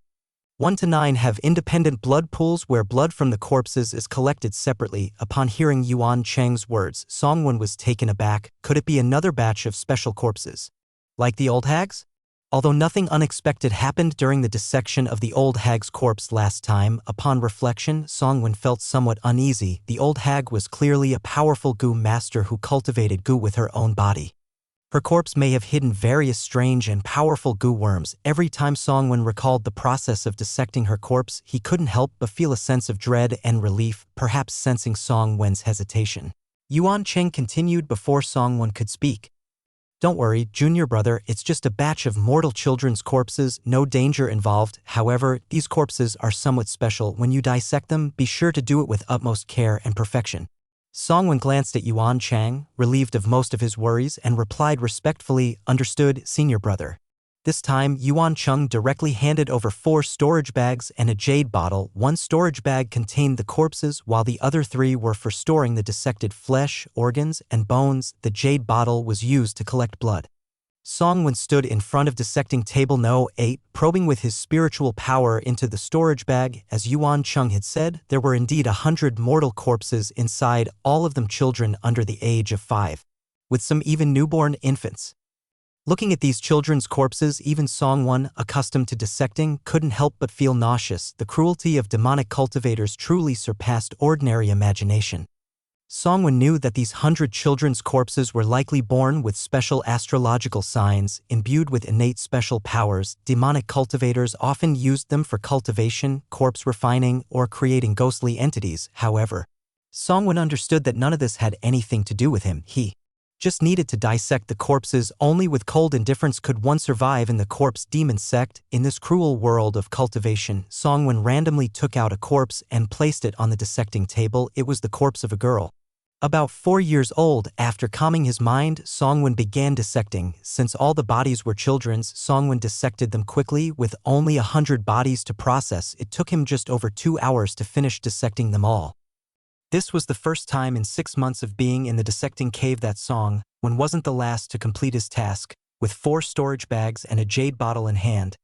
1 to 9 have independent blood pools where blood from the corpses is collected separately. Upon hearing Yuan Cheng's words, Songwon was taken aback. Could it be another batch of special corpses, like the old hag's? Although nothing unexpected happened during the dissection of the old hag's corpse last time, upon reflection, Songwon felt somewhat uneasy. The old hag was clearly a powerful goo master who cultivated goo with her own body. Her corpse may have hidden various strange and powerful goo worms. Every time Songwon recalled the process of dissecting her corpse, he couldn't help but feel a sense of dread and relief, perhaps sensing Songwon's hesitation. Yuan Cheng continued before Songwon could speak. Don't worry, junior brother, it's just a batch of mortal children's corpses, no danger involved. However, these corpses are somewhat special. When you dissect them, be sure to do it with utmost care and perfection. Songwon glanced at Yuan Chang, relieved of most of his worries, and replied respectfully, understood, senior brother. This time, Yuan Cheng directly handed over 4 storage bags and a jade bottle. 1 storage bag contained the corpses, while the other 3 were for storing the dissected flesh, organs, and bones. The jade bottle was used to collect blood. Songwon stood in front of dissecting table No. 8, probing with his spiritual power into the storage bag. As Yuan Cheng had said, there were indeed 100 mortal corpses inside, all of them children under the age of 5, with some even newborn infants. Looking at these children's corpses, even Songwon, accustomed to dissecting, couldn't help but feel nauseous. The cruelty of demonic cultivators truly surpassed ordinary imagination. Songwon knew that these 100 children's corpses were likely born with special astrological signs, imbued with innate special powers. Demonic cultivators often used them for cultivation, corpse refining, or creating ghostly entities. However, Songwon understood that none of this had anything to do with him. He just needed to dissect the corpses. Only with cold indifference could one survive in the corpse demon sect. In this cruel world of cultivation, Songwon randomly took out a corpse and placed it on the dissecting table. It was the corpse of a girl, about 4 years old. After calming his mind, Songwon began dissecting. Since all the bodies were children's, Songwon dissected them quickly. With only 100 bodies to process, it took him just over 2 hours to finish dissecting them all. This was the first time in 6 months of being in the dissecting cave that Songwon wasn't the last to complete his task. With 4 storage bags and a jade bottle in hand,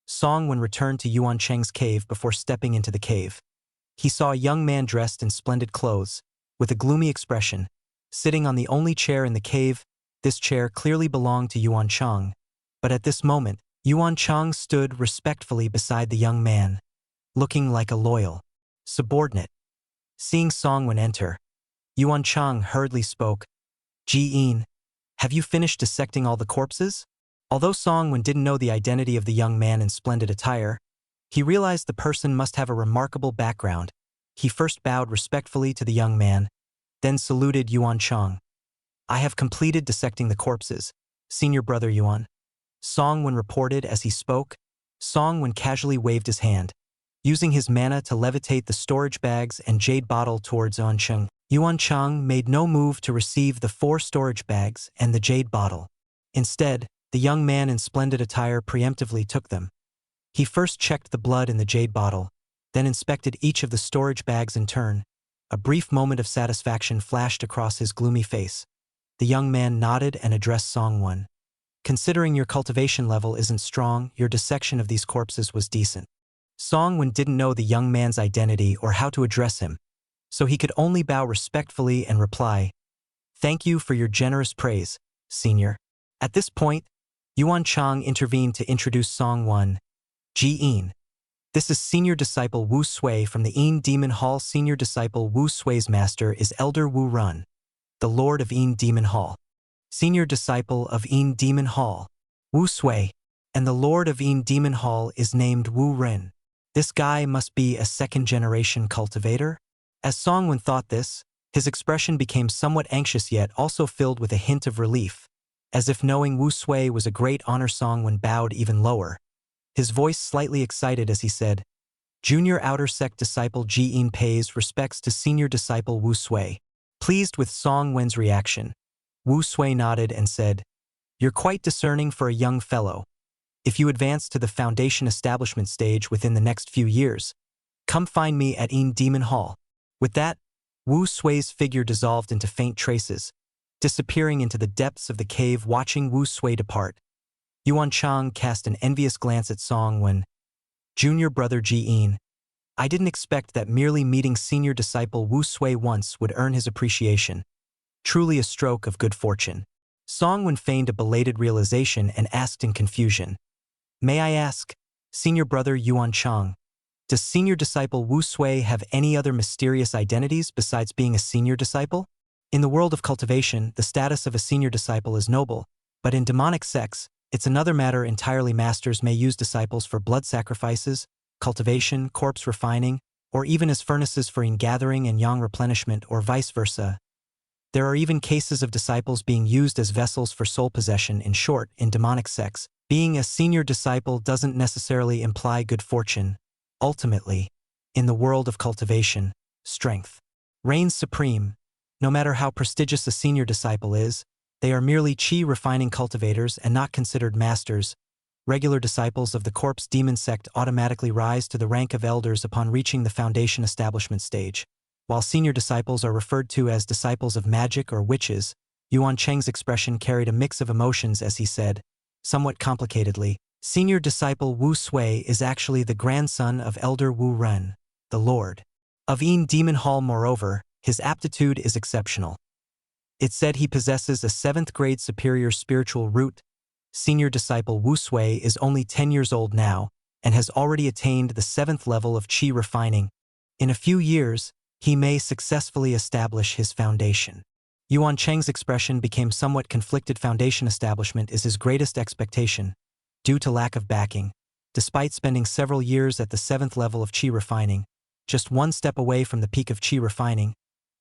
Songwon returned to Yuan Cheng's cave. Before stepping into the cave, he saw a young man dressed in splendid clothes, with a gloomy expression, sitting on the only chair in the cave. This chair clearly belonged to Yuan Cheng, but at this moment, Yuan Cheng stood respectfully beside the young man, looking like a loyal subordinate. Seeing Songwon enter, Yuan Cheng hurriedly spoke. Ji-in, have you finished dissecting all the corpses? Although Song-Wen didn't know the identity of the young man in splendid attire, he realized the person must have a remarkable background. He first bowed respectfully to the young man, then saluted Yuan Chang. "I have completed dissecting the corpses, Senior Brother Yuan," Song-Wen reported as he spoke. Song-Wen casually waved his hand, using his mana to levitate the storage bags and jade bottle towards Yuan Chang. Yuan Chang made no move to receive the 4 storage bags and the jade bottle. Instead, the young man in splendid attire preemptively took them. He first checked the blood in the jade bottle, then inspected each of the storage bags in turn. A brief moment of satisfaction flashed across his gloomy face. The young man nodded and addressed Song-Wen. "Considering your cultivation level isn't strong, your dissection of these corpses was decent." Song-Wen didn't know the young man's identity or how to address him, so he could only bow respectfully and reply, "Thank you for your generous praise, Senior." At this point, Yuan Chang intervened to introduce Song-Wen. "Ji-in. This is Senior Disciple Wu Sui from the Yin Demon Hall. Senior Disciple Wu Sui's master is Elder Wu Run, the Lord of Yin Demon Hall. Senior Disciple of Yin Demon Hall, Wu Sui, and the Lord of Yin Demon Hall is named Wu Ren. This guy must be a second-generation cultivator?" As Song-Wen thought this, his expression became somewhat anxious yet also filled with a hint of relief. As if knowing Wu Sui was a great honor, Song-Wen bowed even lower. His voice slightly excited as he said, "Junior Outer Sect Disciple Ji-in pays respects to Senior Disciple Wu Sui." Pleased with Song-Wen's reaction, Wu Sui nodded and said, "You're quite discerning for a young fellow. If you advance to the Foundation establishment stage within the next few years, come find me at Yin Demon Hall." With that, Wu Sui's figure dissolved into faint traces, disappearing into the depths of the cave. Watching Wu Sui depart, Yuan Chang cast an envious glance at Song-Wen. "Junior Brother Ji-in, I didn't expect that merely meeting Senior Disciple Wu Sui once would earn his appreciation. Truly a stroke of good fortune." Song-Wen feigned a belated realization and asked in confusion, "May I ask, Senior Brother Yuan Chang, does Senior Disciple Wu Sui have any other mysterious identities besides being a senior disciple?" In the world of cultivation, the status of a senior disciple is noble, but in demonic sects, it's another matter entirely. Masters may use disciples for blood sacrifices, cultivation, corpse refining, or even as furnaces for yin gathering and yang replenishment, or vice versa. There are even cases of disciples being used as vessels for soul possession. In short, in demonic sects, being a senior disciple doesn't necessarily imply good fortune. Ultimately, in the world of cultivation, strength reigns supreme. No matter how prestigious a senior disciple is, they are merely chi refining cultivators and not considered masters. Regular disciples of the Corpse Demon sect automatically rise to the rank of elders upon reaching the Foundation establishment stage, while senior disciples are referred to as disciples of magic or witches. Yuan Cheng's expression carried a mix of emotions as he said, somewhat complicatedly, "Senior Disciple Wu Sui is actually the grandson of Elder Wu Ren, the Lord of Yin Demon Hall. Moreover, his aptitude is exceptional. It's said he possesses a 7th grade superior spiritual root. Senior Disciple Wu Sui is only 10 years old now and has already attained the 7th level of chi refining. In a few years, he may successfully establish his foundation." Yuan Cheng's expression became somewhat conflicted. Foundation establishment is his greatest expectation, due to lack of backing. Despite spending several years at the 7th level of chi refining, just one step away from the peak of chi refining,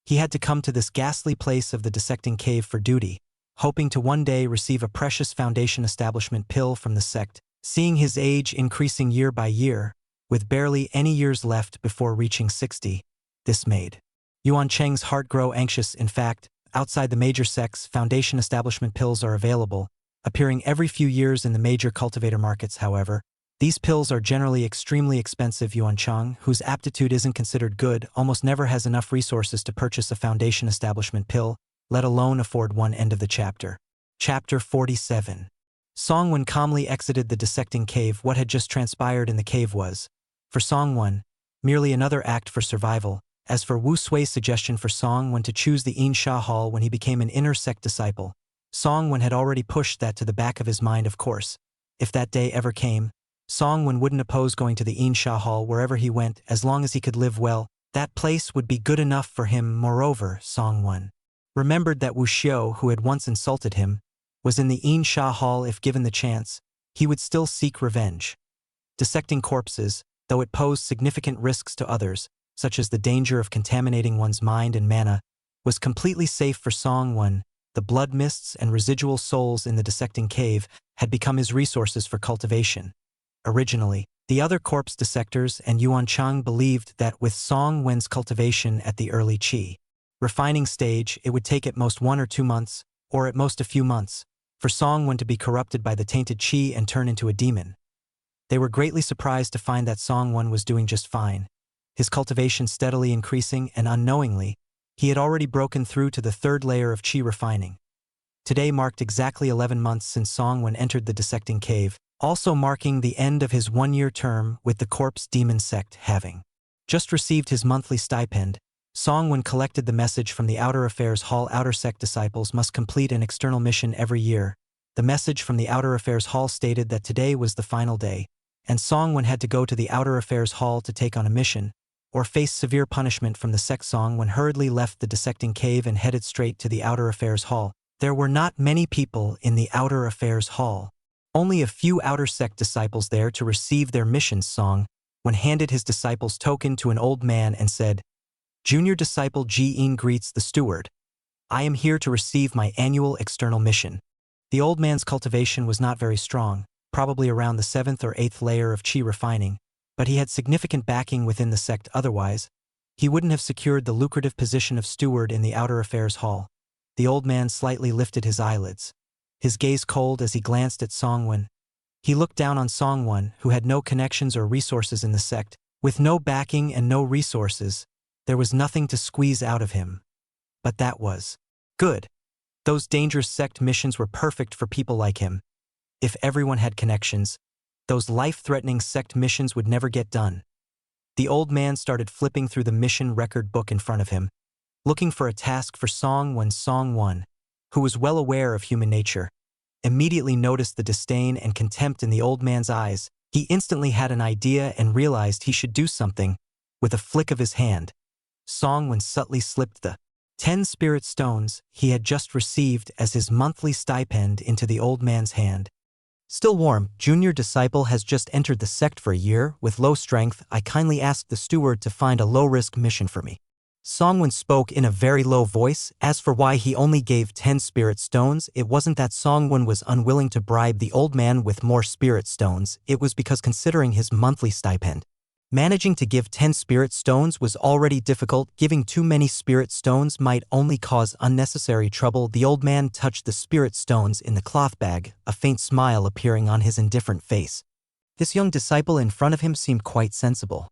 he had to come to this ghastly place of the dissecting cave for duty, hoping to one day receive a precious Foundation establishment pill from the sect. Seeing his age increasing year by year, with barely any years left before reaching 60, this made Yuan Cheng's heart grow anxious. In fact, outside the major sects, Foundation establishment pills are available, appearing every few years in the major cultivator markets. However, these pills are generally extremely expensive. Yuan Chang, whose aptitude isn't considered good, almost never has enough resources to purchase a Foundation establishment pill, let alone afford one. End of the chapter. Chapter 47. Song-Wen calmly exited the dissecting cave. What had just transpired in the cave was, for Song-Wen, merely another act for survival. As for Wu Sui's suggestion for Song-Wen to choose the Yin Sha Hall when he became an inner sect disciple, Song-Wen had already pushed that to the back of his mind. Of course, if that day ever came, Song-Wen wouldn't oppose going to the Yin Sha Hall wherever he went as long as he could live well. That place would be good enough for him. Moreover, Song-Wen remembered that Wu Xiao, who had once insulted him, was in the Een Sha Hall. If given the chance, he would still seek revenge. Dissecting corpses, though it posed significant risks to others, such as the danger of contaminating one's mind and mana, was completely safe for Song Won. The blood mists and residual souls in the dissecting cave had become his resources for cultivation. Originally, the other corpse dissectors and Yuan Chang believed that with Song Wen's cultivation at the early Qi refining stage, it would take at most 1 or 2 months, or at most a few months, for Song Wen to be corrupted by the tainted Qi and turn into a demon. They were greatly surprised to find that Song Wen was doing just fine, his cultivation steadily increasing, and unknowingly, he had already broken through to the 3rd layer of Qi refining. Today marked exactly 11 months since Song Wen entered the dissecting cave, also marking the end of his 1-year term with the corpse demon sect. Having just received his monthly stipend, Song Wen collected the message from the Outer Affairs Hall. Outer sect disciples must complete an external mission every year. The message from the Outer Affairs Hall stated that today was the final day, and Song Wen had to go to the Outer Affairs Hall to take on a mission, or face severe punishment from the sect. Song Wen hurriedly left the dissecting cave and headed straight to the Outer Affairs Hall. There were not many people in the Outer Affairs Hall. Only a few outer sect disciples there to receive their missions. Song Wen handed his disciple's token to an old man and said, "Junior disciple Ji-in greets the steward. I am here to receive my annual external mission." The old man's cultivation was not very strong, probably around the 7th or 8th layer of Qi refining, but he had significant backing within the sect. Otherwise, he wouldn't have secured the lucrative position of steward in the Outer Affairs Hall. The old man slightly lifted his eyelids, his gaze cold as he glanced at Song Wen. He looked down on Song Wen, who had no connections or resources in the sect. With no backing and no resources, there was nothing to squeeze out of him. But that was good. Those dangerous sect missions were perfect for people like him. If everyone had connections, those life-threatening sect missions would never get done. The old man started flipping through the mission record book in front of him, looking for a task for Song Wen. Song Wen, who was well aware of human nature, immediately noticed the disdain and contempt in the old man's eyes. He instantly had an idea and realized he should do something. With a flick of his hand, Song Wen subtly slipped the 10 spirit stones he had just received as his monthly stipend into the old man's hand. "Still warm, junior disciple has just entered the sect for a year. With low strength, I kindly asked the steward to find a low-risk mission for me." Song Wen spoke in a very low voice. As for why he only gave 10 spirit stones, it wasn't that Song Wen was unwilling to bribe the old man with more spirit stones. It was because, considering his monthly stipend, managing to give 10 spirit stones was already difficult. Giving too many spirit stones might only cause unnecessary trouble. The old man touched the spirit stones in the cloth bag, a faint smile appearing on his indifferent face. This young disciple in front of him seemed quite sensible.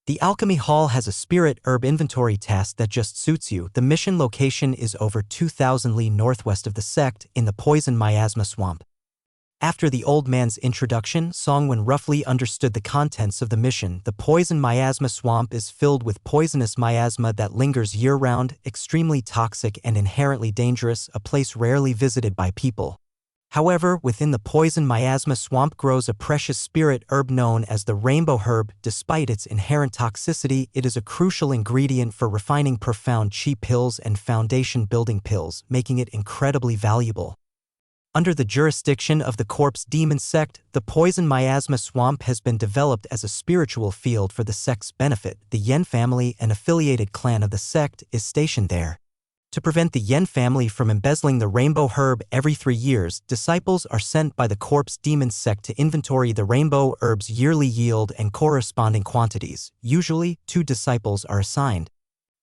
"The Alchemy Hall has a spirit herb inventory task that just suits you. The mission location is over 2,000 li northwest of the sect, in the poison miasma swamp." After the old man's introduction, Song Wen roughly understood the contents of the mission. The poison miasma swamp is filled with poisonous miasma that lingers year-round, extremely toxic and inherently dangerous, a place rarely visited by people. However, within the poison miasma swamp grows a precious spirit herb known as the rainbow herb. Despite its inherent toxicity, it is a crucial ingredient for refining profound Qi pills and foundation-building pills, making it incredibly valuable. Under the jurisdiction of the corpse demon sect, the poison miasma swamp has been developed as a spiritual field for the sect's benefit. The Yen family, an affiliated clan of the sect, is stationed there. To prevent the Yen family from embezzling the rainbow herb every 3 years, disciples are sent by the corpse demon sect to inventory the rainbow herb's yearly yield and corresponding quantities. Usually, 2 disciples are assigned,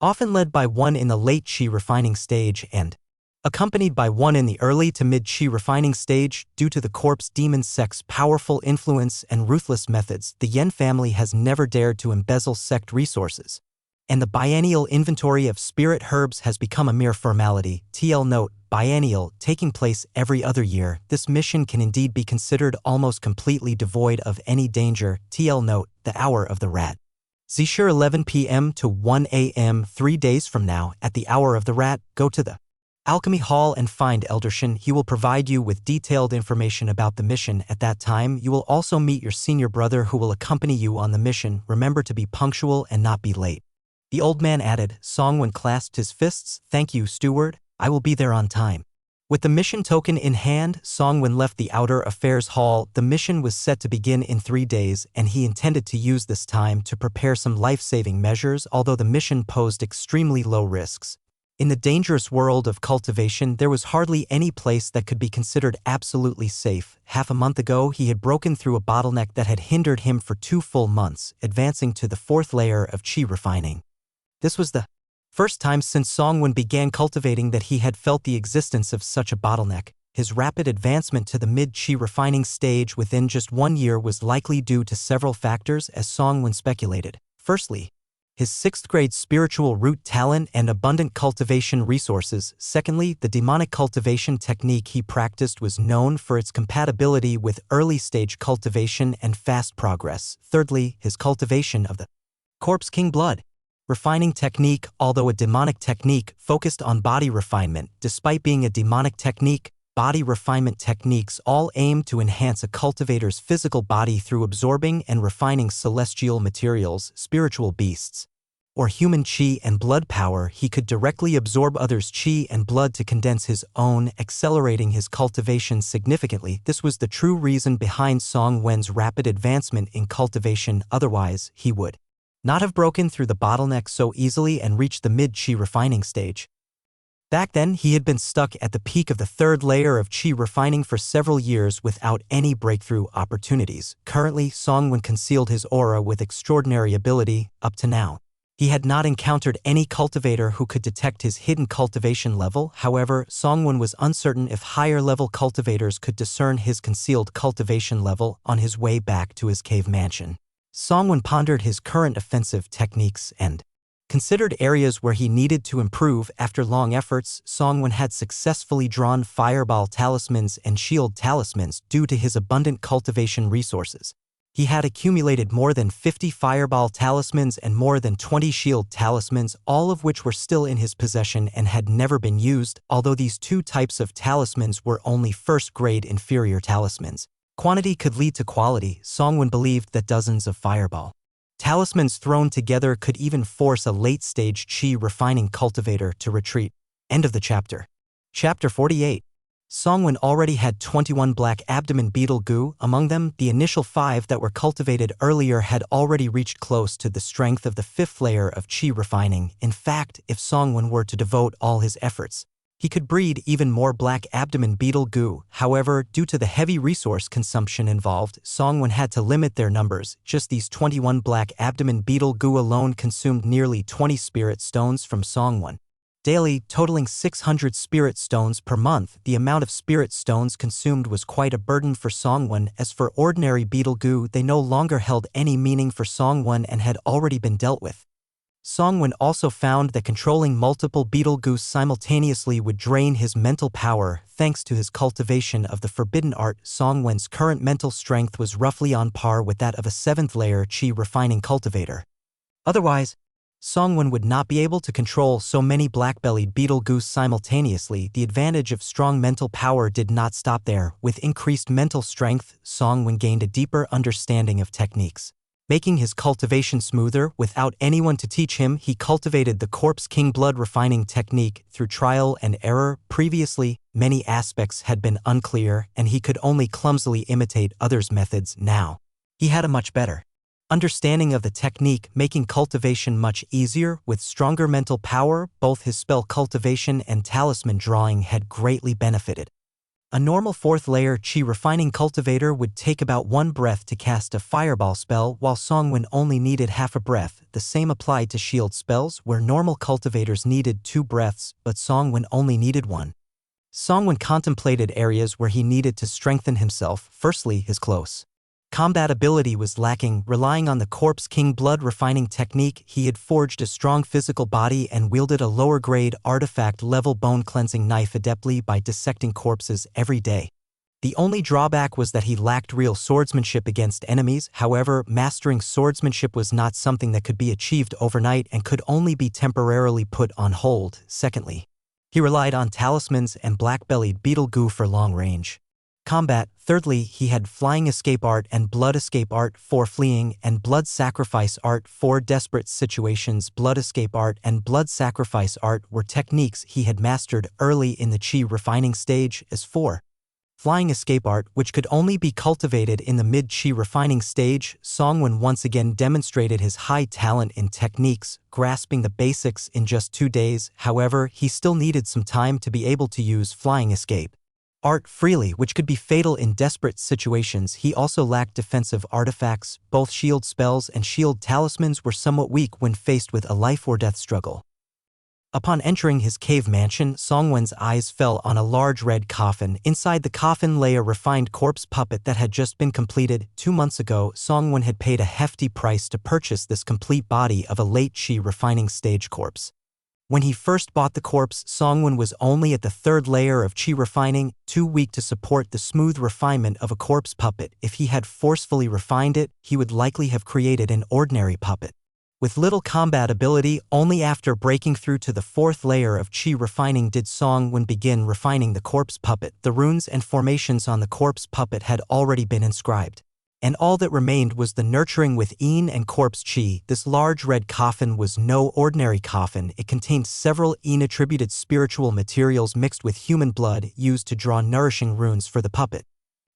often led by one in the late Qi refining stage and accompanied by one in the early to mid-Qi refining stage. Due to the corpse demon sect's powerful influence and ruthless methods, the Yen family has never dared to embezzle sect resources, and the biennial inventory of spirit herbs has become a mere formality. TL note: biennial, taking place every other year. This mission can indeed be considered almost completely devoid of any danger. TL note: the hour of the rat. Zishur 11 p.m. to 1 a.m. 3 days from now, at the hour of the rat, go to the Alchemy Hall and find Eldershin. He will provide you with detailed information about the mission. At that time, you will also meet your senior brother who will accompany you on the mission. Remember to be punctual and not be late." The old man added. Song Wen clasped his fists. "Thank you, steward. I will be there on time." With the mission token in hand, Songwon left the Outer Affairs Hall. The mission was set to begin in 3 days, and he intended to use this time to prepare some life-saving measures, although the mission posed extremely low risks. In the dangerous world of cultivation, there was hardly any place that could be considered absolutely safe. Half a month ago, he had broken through a bottleneck that had hindered him for 2 full months, advancing to the 4th layer of chi refining. This was the first time since Songwon began cultivating that he had felt the existence of such a bottleneck. His rapid advancement to the mid-chi refining stage within just 1 year was likely due to several factors, as Songwon speculated. Firstly, his 6th grade spiritual root talent and abundant cultivation resources. Secondly, the demonic cultivation technique he practiced was known for its compatibility with early-stage cultivation and fast progress. Thirdly, his cultivation of the Corpse King blood refining technique, although a demonic technique, focused on body refinement. Despite being a demonic technique, body refinement techniques all aim to enhance a cultivator's physical body through absorbing and refining celestial materials, spiritual beasts, or human chi and blood power. He could directly absorb others' chi and blood to condense his own, accelerating his cultivation significantly. This was the true reason behind Songwon's rapid advancement in cultivation, otherwise he would not have broken through the bottleneck so easily and reached the mid-chi refining stage. Back then, he had been stuck at the peak of the 3rd layer of chi refining for several years without any breakthrough opportunities. Currently, Songwon concealed his aura with extraordinary ability. Up to now, he had not encountered any cultivator who could detect his hidden cultivation level. However, Songwon was uncertain if higher-level cultivators could discern his concealed cultivation level. On his way back to his cave mansion, Songwon pondered his current offensive techniques and considered areas where he needed to improve. After long efforts, Songwon had successfully drawn fireball talismans and shield talismans due to his abundant cultivation resources. He had accumulated more than 50 fireball talismans and more than 20 shield talismans, all of which were still in his possession and had never been used. Although these 2 types of talismans were only 1st-grade inferior talismans, quantity could lead to quality. Songwon believed that dozens of fireball talismans thrown together could even force a late-stage chi refining cultivator to retreat. End of the chapter. Chapter 48. Songwon already had 21 black abdomen beetle goo. Among them, the initial 5 that were cultivated earlier had already reached close to the strength of the 5th layer of chi refining. In fact, if Songwon were to devote all his efforts, he could breed even more black abdomen beetle goo. However, due to the heavy resource consumption involved, Songwon had to limit their numbers. Just these 21 black abdomen beetle goo alone consumed nearly 20 spirit stones from Songwon daily, totaling 600 spirit stones per month. The amount of spirit stones consumed was quite a burden for Songwon. As for ordinary beetle goo, they no longer held any meaning for Songwon and had already been dealt with. Songwon also found that controlling multiple beetle goo simultaneously would drain his mental power. Thanks to his cultivation of the forbidden art, Songwon's current mental strength was roughly on par with that of a 7th layer chi refining cultivator. Otherwise, Songwon would not be able to control so many black-bellied beetle goo simultaneously. The advantage of strong mental power did not stop there. With increased mental strength, Songwon gained a deeper understanding of techniques, making his cultivation smoother. Without anyone to teach him, he cultivated the Corpse King blood refining technique through trial and error. Previously, many aspects had been unclear, and he could only clumsily imitate others' methods. Now, he had a much better understanding of the technique, making cultivation much easier. With stronger mental power, both his spell cultivation and talisman drawing had greatly benefited. A normal 4th layer chi refining cultivator would take about 1 breath to cast a fireball spell, while Songwon only needed half a breath. The same applied to shield spells, where normal cultivators needed 2 breaths, but Songwon only needed 1. Songwon contemplated areas where he needed to strengthen himself. Firstly, his close combat ability was lacking. Relying on the Corpse King blood refining technique, he had forged a strong physical body and wielded a lower-grade artifact-level bone-cleansing knife adeptly by dissecting corpses every day. The only drawback was that he lacked real swordsmanship against enemies. However, mastering swordsmanship was not something that could be achieved overnight and could only be temporarily put on hold. Secondly, he relied on talismans and black-bellied beetle goo for long range Combat. Thirdly, he had flying escape art and blood escape art for fleeing and blood sacrifice art for desperate situations. Blood escape art and blood sacrifice art were techniques he had mastered early in the chi refining stage. As for flying escape art, which could only be cultivated in the mid-chi refining stage, Songwon once again demonstrated his high talent in techniques, grasping the basics in just 2 days. However, he still needed some time to be able to use flying escape art freely, which could be fatal in desperate situations. He also lacked defensive artifacts. Both shield spells and shield talismans were somewhat weak when faced with a life-or-death struggle. Upon entering his cave mansion, Songwon's eyes fell on a large red coffin. Inside the coffin lay a refined corpse puppet that had just been completed. 2 months ago, Songwon had paid a hefty price to purchase this complete body of a late chi refining stage corpse. When he first bought the corpse, Songwon was only at the 3rd layer of chi refining, too weak to support the smooth refinement of a corpse puppet. If he had forcefully refined it, he would likely have created an ordinary puppet. With little combat ability, only after breaking through to the 4th layer of chi refining did Songwon begin refining the corpse puppet. The runes and formations on the corpse puppet had already been inscribed, and all that remained was the nurturing with Yin and corpse chi. This large red coffin was no ordinary coffin. It contained several Yin-attributed spiritual materials mixed with human blood used to draw nourishing runes for the puppet.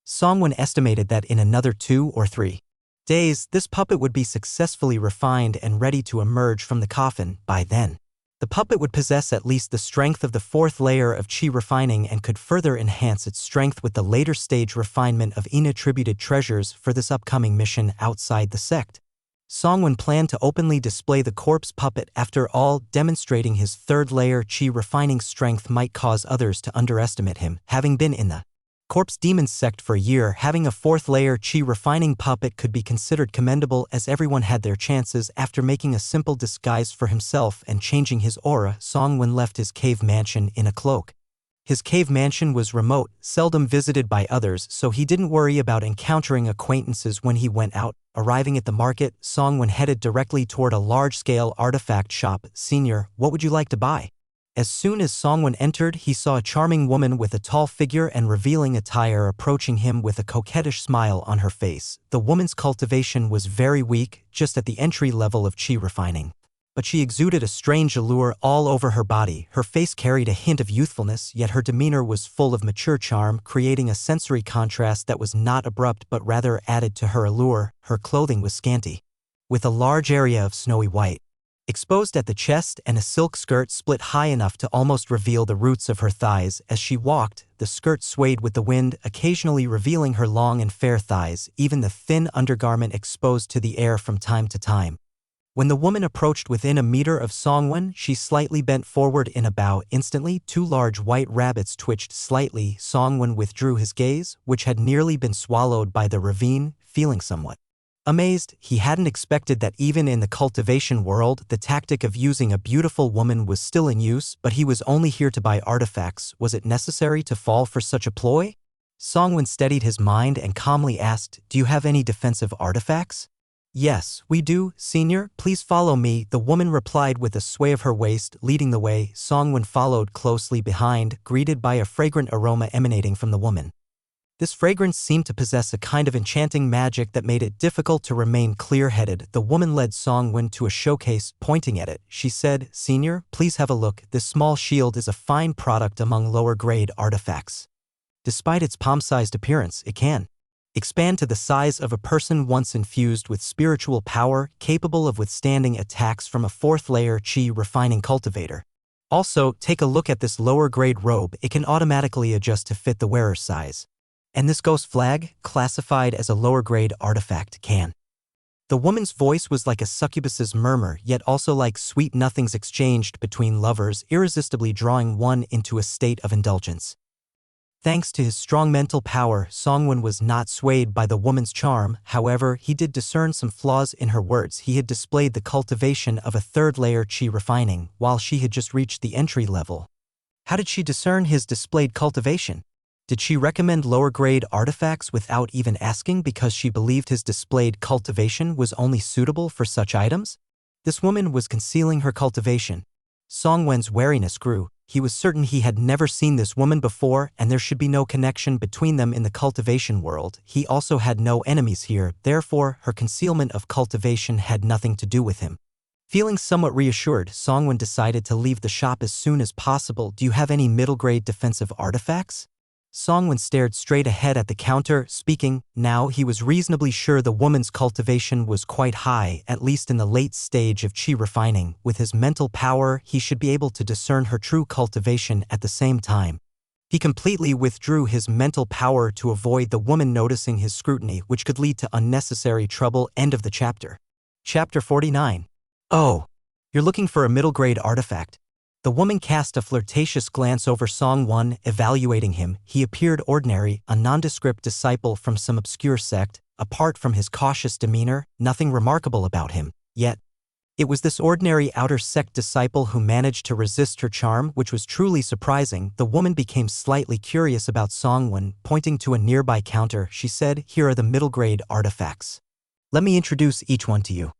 Songwon estimated that in another 2 or 3 days, this puppet would be successfully refined and ready to emerge from the coffin. By then, the puppet would possess at least the strength of the 4th layer of chi refining and could further enhance its strength with the later stage refinement of Yin-attributed treasures. For this upcoming mission outside the sect, Songwon planned to openly display the corpse puppet. After all, demonstrating his 3rd layer chi refining strength might cause others to underestimate him. Having been in the Corpse Demons sect for a year, having a 4th layer chi refining puppet could be considered commendable, as everyone had their chances. After making a simple disguise for himself and changing his aura, Songwon left his cave mansion in a cloak. His cave mansion was remote, seldom visited by others, so he didn't worry about encountering acquaintances when he went out. Arriving at the market, Songwon headed directly toward a large-scale artifact shop. "Senior, what would you like to buy?" As soon as Songwon entered, he saw a charming woman with a tall figure and revealing attire approaching him with a coquettish smile on her face. The woman's cultivation was very weak, just at the entry level of chi refining, but she exuded a strange allure all over her body. Her face carried a hint of youthfulness, yet her demeanor was full of mature charm, creating a sensory contrast that was not abrupt but rather added to her allure. Her clothing was scanty, with a large area of snowy white exposed at the chest and a silk skirt split high enough to almost reveal the roots of her thighs. As she walked, the skirt swayed with the wind, occasionally revealing her long and fair thighs, even the thin undergarment exposed to the air from time to time. When the woman approached within a meter of Songwon, she slightly bent forward in a bow. Instantly, 2 large white rabbits twitched slightly. Songwon withdrew his gaze, which had nearly been swallowed by the ravine, feeling somewhat amazed. He hadn't expected that even in the cultivation world, the tactic of using a beautiful woman was still in use, but he was only here to buy artifacts. Was it necessary to fall for such a ploy? Songwon steadied his mind and calmly asked, "Do you have any defensive artifacts?" "Yes, we do, senior. Please follow me," the woman replied with a sway of her waist, leading the way. Songwon followed closely behind, greeted by a fragrant aroma emanating from the woman. This fragrance seemed to possess a kind of enchanting magic that made it difficult to remain clear-headed. The woman led Songwon to a showcase. Pointing at it, she said, "Senior, please have a look. This small shield is a fine product among lower-grade artifacts. Despite its palm-sized appearance, it can expand to the size of a person once infused with spiritual power, capable of withstanding attacks from a 4th layer chi refining cultivator. Also, take a look at this lower-grade robe. It can automatically adjust to fit the wearer's size. And this ghost flag, classified as a lower-grade artifact, can." The woman's voice was like a succubus's murmur, yet also like sweet nothings exchanged between lovers, irresistibly drawing one into a state of indulgence. Thanks to his strong mental power, Songwon was not swayed by the woman's charm. However, he did discern some flaws in her words. He had displayed the cultivation of a 3rd layer chi refining, while she had just reached the entry level. How did she discern his displayed cultivation? Did she recommend lower-grade artifacts without even asking because she believed his displayed cultivation was only suitable for such items? This woman was concealing her cultivation. Songwen's wariness grew. He was certain he had never seen this woman before and there should be no connection between them in the cultivation world. He also had no enemies here, therefore her concealment of cultivation had nothing to do with him. Feeling somewhat reassured, Songwon decided to leave the shop as soon as possible. Do you have any middle-grade defensive artifacts? Songwon stared straight ahead at the counter, speaking. Now he was reasonably sure the woman's cultivation was quite high, at least in the late stage of chi refining. With his mental power, he should be able to discern her true cultivation at the same time. He completely withdrew his mental power to avoid the woman noticing his scrutiny, which could lead to unnecessary trouble. End of the chapter. Chapter 49. Oh, you're looking for a middle-grade artifact. The woman cast a flirtatious glance over Songwon, evaluating him. He appeared ordinary, a nondescript disciple from some obscure sect. Apart from his cautious demeanor, nothing remarkable about him. Yet, it was this ordinary outer sect disciple who managed to resist her charm, which was truly surprising. The woman became slightly curious about Songwon. Pointing to a nearby counter, she said, "Here are the middle-grade artifacts. Let me introduce each one to you.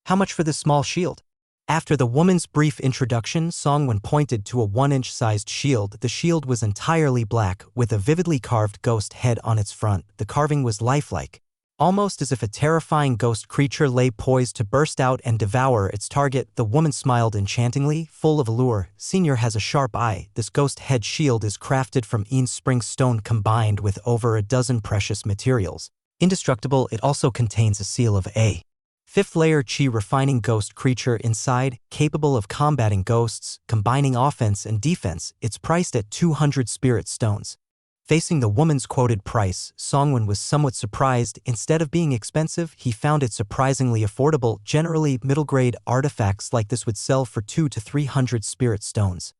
How much for this small shield?" After the woman's brief introduction, Songwon pointed to a 1-inch sized shield. The shield was entirely black, with a vividly carved ghost head on its front. The carving was lifelike, almost as if a terrifying ghost creature lay poised to burst out and devour its target. The woman smiled enchantingly, full of allure. "Senior has a sharp eye. This ghost head shield is crafted from spring stone combined with over a dozen precious materials. Indestructible, it also contains a seal of a 5th layer chi refining ghost creature inside, capable of combating ghosts, combining offense and defense. It's priced at 200 spirit stones." Facing the woman's quoted price, Songwon was somewhat surprised. Instead of being expensive, he found it surprisingly affordable. Generally, middle-grade artifacts like this would sell for 200 to 300 spirit stones.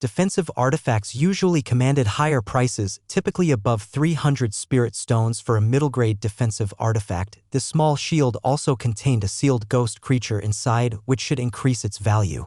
Defensive artifacts usually commanded higher prices, typically above 300 spirit stones for a middle-grade defensive artifact. This small shield also contained a sealed ghost creature inside, which should increase its value.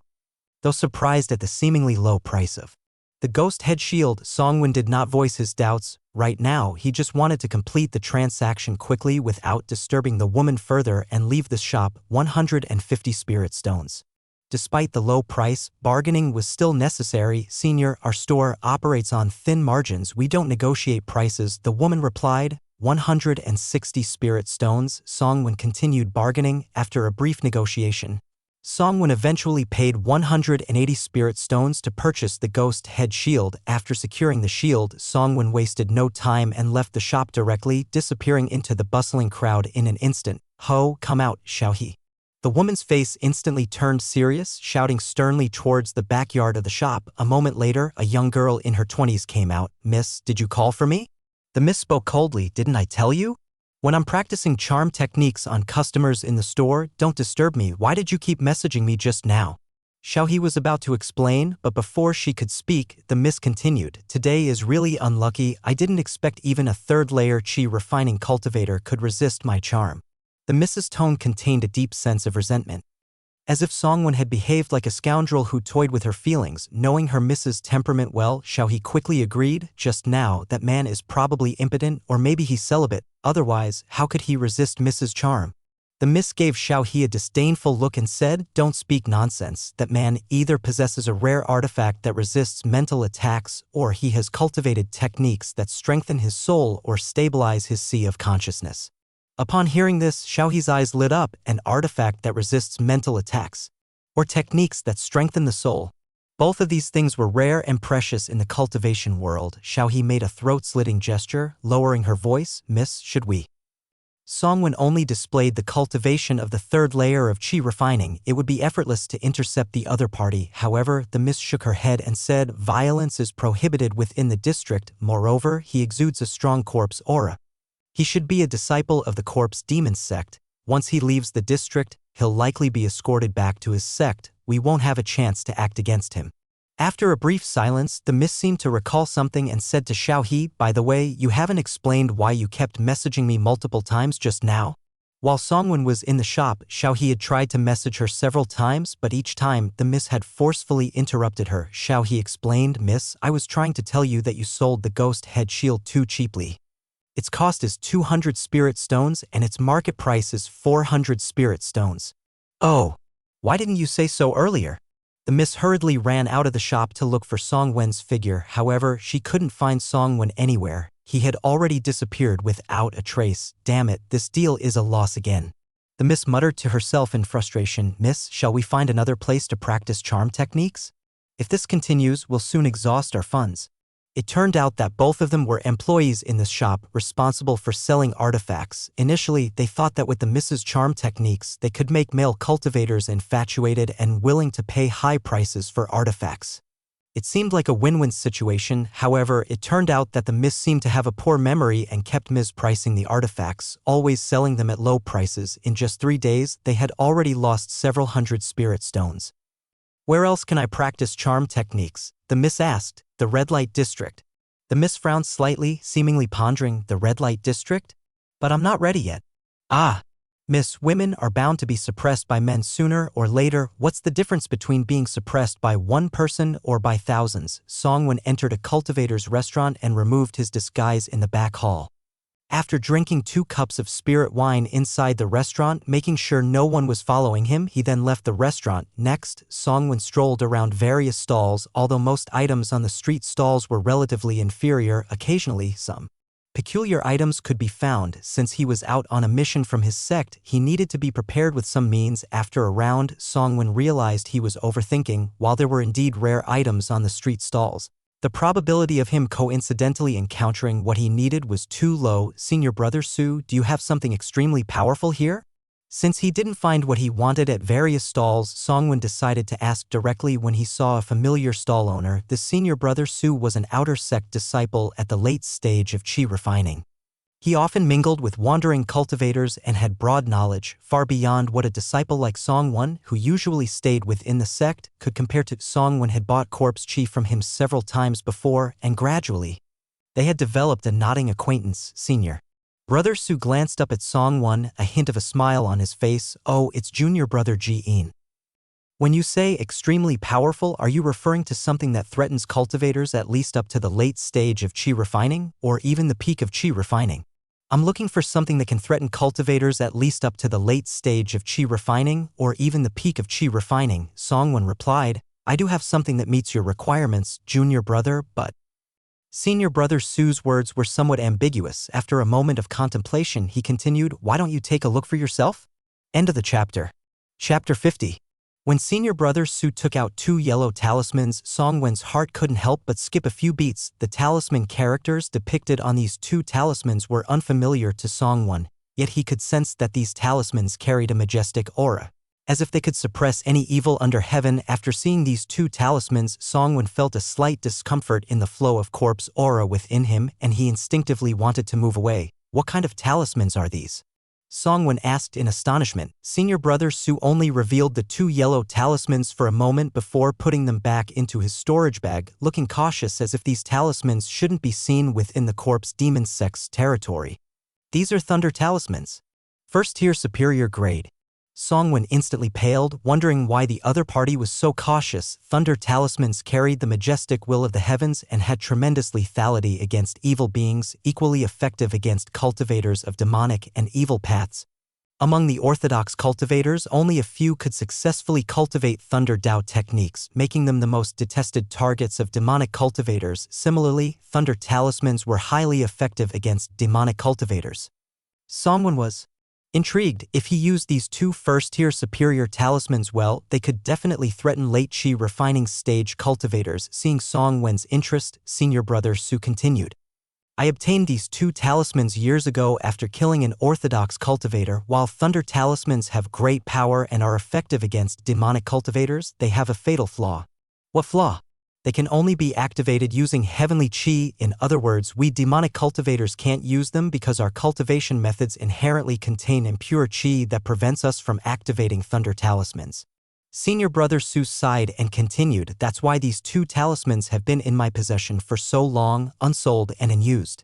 Though surprised at the seemingly low price of the ghost head shield, Songwon did not voice his doubts. Right now, he just wanted to complete the transaction quickly without disturbing the woman further and leave the shop. 150 spirit stones. Despite the low price, bargaining was still necessary. "Senior, our store operates on thin margins. We don't negotiate prices," the woman replied. 160 spirit stones. Songwon continued bargaining. After a brief negotiation, Songwon eventually paid 180 spirit stones to purchase the ghost head shield. After securing the shield, Songwon wasted no time and left the shop directly, disappearing into the bustling crowd in an instant. "Ho, come out, Xiaohe." The woman's face instantly turned serious, shouting sternly towards the backyard of the shop. A moment later, a young girl in her 20s came out. "Miss, did you call for me?" The miss spoke coldly. "Didn't I tell you? When I'm practicing charm techniques on customers in the store, don't disturb me. Why did you keep messaging me just now?" Xiaohe was about to explain, but before she could speak, the miss continued. "Today is really unlucky. I didn't expect even a 3rd-layer chi refining cultivator could resist my charm." The miss's tone contained a deep sense of resentment. As if Songwon had behaved like a scoundrel who toyed with her feelings. Knowing her miss's temperament well, Xiaohe quickly agreed. "Just now, that man is probably impotent, or maybe he's celibate. Otherwise, how could he resist Miss's charm?" The miss gave Xiaohe a disdainful look and said, "Don't speak nonsense. That man either possesses a rare artifact that resists mental attacks, or he has cultivated techniques that strengthen his soul or stabilize his sea of consciousness." Upon hearing this, Xiaohe's eyes lit up. An artifact that resists mental attacks, or techniques that strengthen the soul. Both of these things were rare and precious in the cultivation world. Xiaohe made a throat-slitting gesture, lowering her voice. "Miss, should we?" Songwon only displayed the cultivation of the 3rd layer of chi refining. It would be effortless to intercept the other party. However, the miss shook her head and said, "Violence is prohibited within the district. Moreover, he exudes a strong corpse aura. He should be a disciple of the corpse demon sect. Once he leaves the district, he'll likely be escorted back to his sect. We won't have a chance to act against him." After a brief silence, the miss seemed to recall something and said to Xiaohe, "By the way, you haven't explained why you kept messaging me multiple times just now." While Songwon was in the shop, Xiaohe had tried to message her several times, but each time, the miss had forcefully interrupted her. Xiaohe explained, "Miss, I was trying to tell you that you sold the ghost head shield too cheaply. Its cost is 200 spirit stones and its market price is 400 spirit stones." "Oh, why didn't you say so earlier?" The miss hurriedly ran out of the shop to look for Song Wen's figure. However, she couldn't find Song Wen anywhere. He had already disappeared without a trace. Damn it, this deal is a loss again. The miss muttered to herself in frustration. Miss, shall we find another place to practice charm techniques? If this continues, we'll soon exhaust our funds. It turned out that both of them were employees in this shop responsible for selling artifacts. Initially, they thought that with the Mrs. Charm techniques, they could make male cultivators infatuated and willing to pay high prices for artifacts. It seemed like a win-win situation. However, it turned out that the Miss seemed to have a poor memory and kept mispricing the artifacts, always selling them at low prices. In just 3 days, they had already lost several hundred spirit stones. Where else can I practice charm techniques? The Miss asked. The red light district. The Miss frowned slightly, seemingly pondering. The red light district? But I'm not ready yet. Ah, Miss, women are bound to be suppressed by men sooner or later. What's the difference between being suppressed by one person or by thousands? Song Wen entered a cultivator's restaurant and removed his disguise in the back hall. After drinking 2 cups of spirit wine inside the restaurant, making sure no one was following him, he then left the restaurant. Next, Song Wen strolled around various stalls. Although most items on the street stalls were relatively inferior, occasionally some peculiar items could be found. Since he was out on a mission from his sect, he needed to be prepared with some means. After a round, Song Wen realized he was overthinking. While there were indeed rare items on the street stalls, the probability of him coincidentally encountering what he needed was too low. Senior Brother Su, do you have something extremely powerful here? Since he didn't find what he wanted at various stalls, Song Wen decided to ask directly when he saw a familiar stall owner. The Senior Brother Su was an outer sect disciple at the late stage of chi refining. He often mingled with wandering cultivators and had broad knowledge, far beyond what a disciple like Song Wen, who usually stayed within the sect, could compare to. Song Wen had bought corpse chi from him several times before, and gradually, they had developed a nodding acquaintance. Senior Brother Su glanced up at Song Wen, a hint of a smile on his face. Oh, it's Junior Brother Ji-in. When you say extremely powerful, are you referring to something that threatens cultivators at least up to the late stage of chi refining, or even the peak of chi refining? I'm looking for something that can threaten cultivators at least up to the late stage of chi refining, or even the peak of chi refining. Song Wen replied, I do have something that meets your requirements, Junior Brother, but… Senior Brother Su's words were somewhat ambiguous. After a moment of contemplation, he continued, why don't you take a look for yourself? End of the chapter. Chapter 50. When Senior Brother Su took out 2 yellow talismans, Song Wen's heart couldn't help but skip a few beats. The talisman characters depicted on these 2 talismans were unfamiliar to Song Wen, yet he could sense that these talismans carried a majestic aura, as if they could suppress any evil under heaven. After seeing these 2 talismans, Song Wen felt a slight discomfort in the flow of corpse aura within him, and he instinctively wanted to move away. What kind of talismans are these? Song Wen asked in astonishment. Senior Brother Su only revealed the 2 yellow talismans for a moment before putting them back into his storage bag, looking cautious as if these talismans shouldn't be seen within the corpse demon sect's territory. These are thunder talismans. First tier superior grade. Song Wen instantly paled, wondering why the other party was so cautious. Thunder talismans carried the majestic will of the heavens and had tremendous lethality against evil beings, equally effective against cultivators of demonic and evil paths. Among the orthodox cultivators, only a few could successfully cultivate Thunder Dao techniques, making them the most detested targets of demonic cultivators. Similarly, Thunder talismans were highly effective against demonic cultivators. Song Wen was intrigued. If he used these 2 first-tier superior talismans well, they could definitely threaten late chi refining stage cultivators. Seeing Song Wen's interest, Senior Brother Su continued, I obtained these 2 talismans years ago after killing an orthodox cultivator. While thunder talismans have great power and are effective against demonic cultivators, they have a fatal flaw. What flaw? They can only be activated using heavenly chi. In other words, we demonic cultivators can't use them because our cultivation methods inherently contain impure chi that prevents us from activating thunder talismans. Senior Brother Su sighed and continued, that's why these 2 talismans have been in my possession for so long, unsold and unused.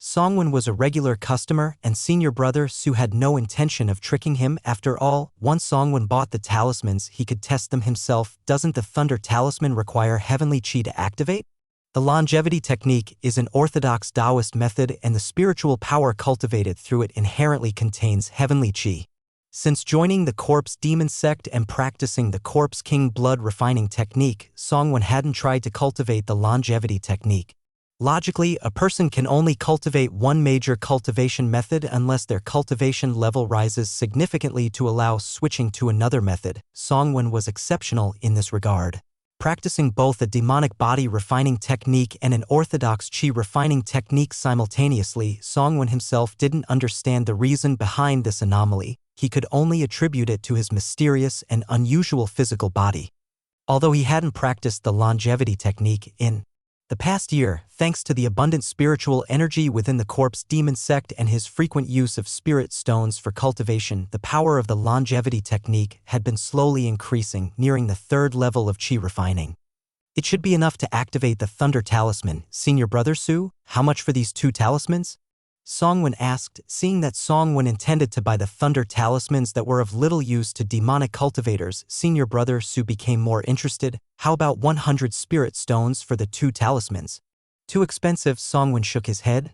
Song Wen was a regular customer, and Senior Brother Su had no intention of tricking him. After all, once Song Wen bought the talismans, he could test them himself. Doesn't the Thunder Talisman require heavenly chi to activate? The longevity technique is an orthodox Taoist method, and the spiritual power cultivated through it inherently contains heavenly chi. Since joining the Corpse Demon sect and practicing the Corpse King blood refining technique, Songwon hadn't tried to cultivate the longevity technique. Logically, a person can only cultivate one major cultivation method unless their cultivation level rises significantly to allow switching to another method. Songwon was exceptional in this regard. Practicing both a demonic body refining technique and an orthodox chi refining technique simultaneously, Songwon himself didn't understand the reason behind this anomaly. He could only attribute it to his mysterious and unusual physical body. Although he hadn't practiced the longevity technique in the past year, thanks to the abundant spiritual energy within the Corpse Demon sect and his frequent use of spirit stones for cultivation, the power of the longevity technique had been slowly increasing, nearing the 3rd level of chi refining. It should be enough to activate the Thunder Talisman. Senior Brother Su, how much for these 2 talismans? Songwon asked, seeing that Songwon intended to buy the Thunder Talismans that were of little use to demonic cultivators. Senior Brother Su became more interested. How about 100 spirit stones for the 2 talismans? Too expensive, Songwon shook his head.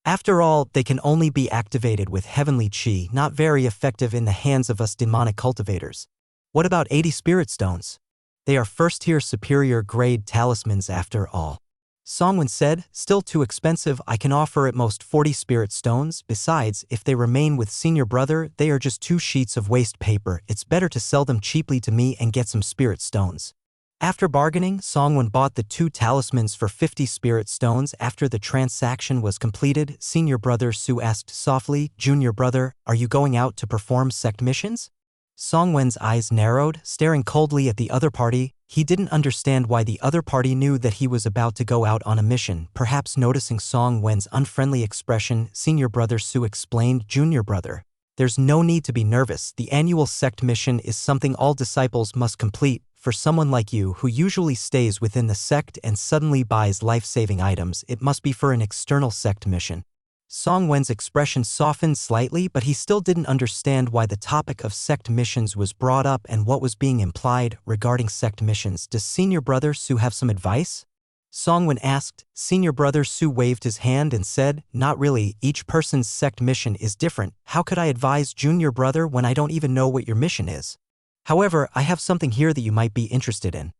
After all, they can only be activated with heavenly chi, not very effective in the hands of us demonic cultivators. What about 80 spirit stones? They are 1st-tier superior grade talismans after all. Songwon said, still too expensive. I can offer at most 40 spirit stones. Besides, if they remain with Senior Brother, they are just 2 sheets of waste paper. It's better to sell them cheaply to me and get some spirit stones. After bargaining, Songwon bought the 2 talismans for 50 spirit stones. After the transaction was completed, Senior Brother Su asked softly, Junior Brother, are you going out to perform sect missions? Songwon's eyes narrowed, staring coldly at the other party. He didn't understand why the other party knew that he was about to go out on a mission. Perhaps noticing Songwon's unfriendly expression, Senior Brother Su explained, Junior Brother, there's no need to be nervous. The annual sect mission is something all disciples must complete. For someone like you who usually stays within the sect and suddenly buys life-saving items, it must be for an external sect mission. Songwon's expression softened slightly, but he still didn't understand why the topic of sect missions was brought up and what was being implied regarding sect missions. Does Senior Brother Su have some advice? Songwon asked. Senior Brother Su waved his hand and said, not really, each person's sect mission is different. How could I advise Junior Brother when I don't even know what your mission is? However, I have something here that you might be interested in.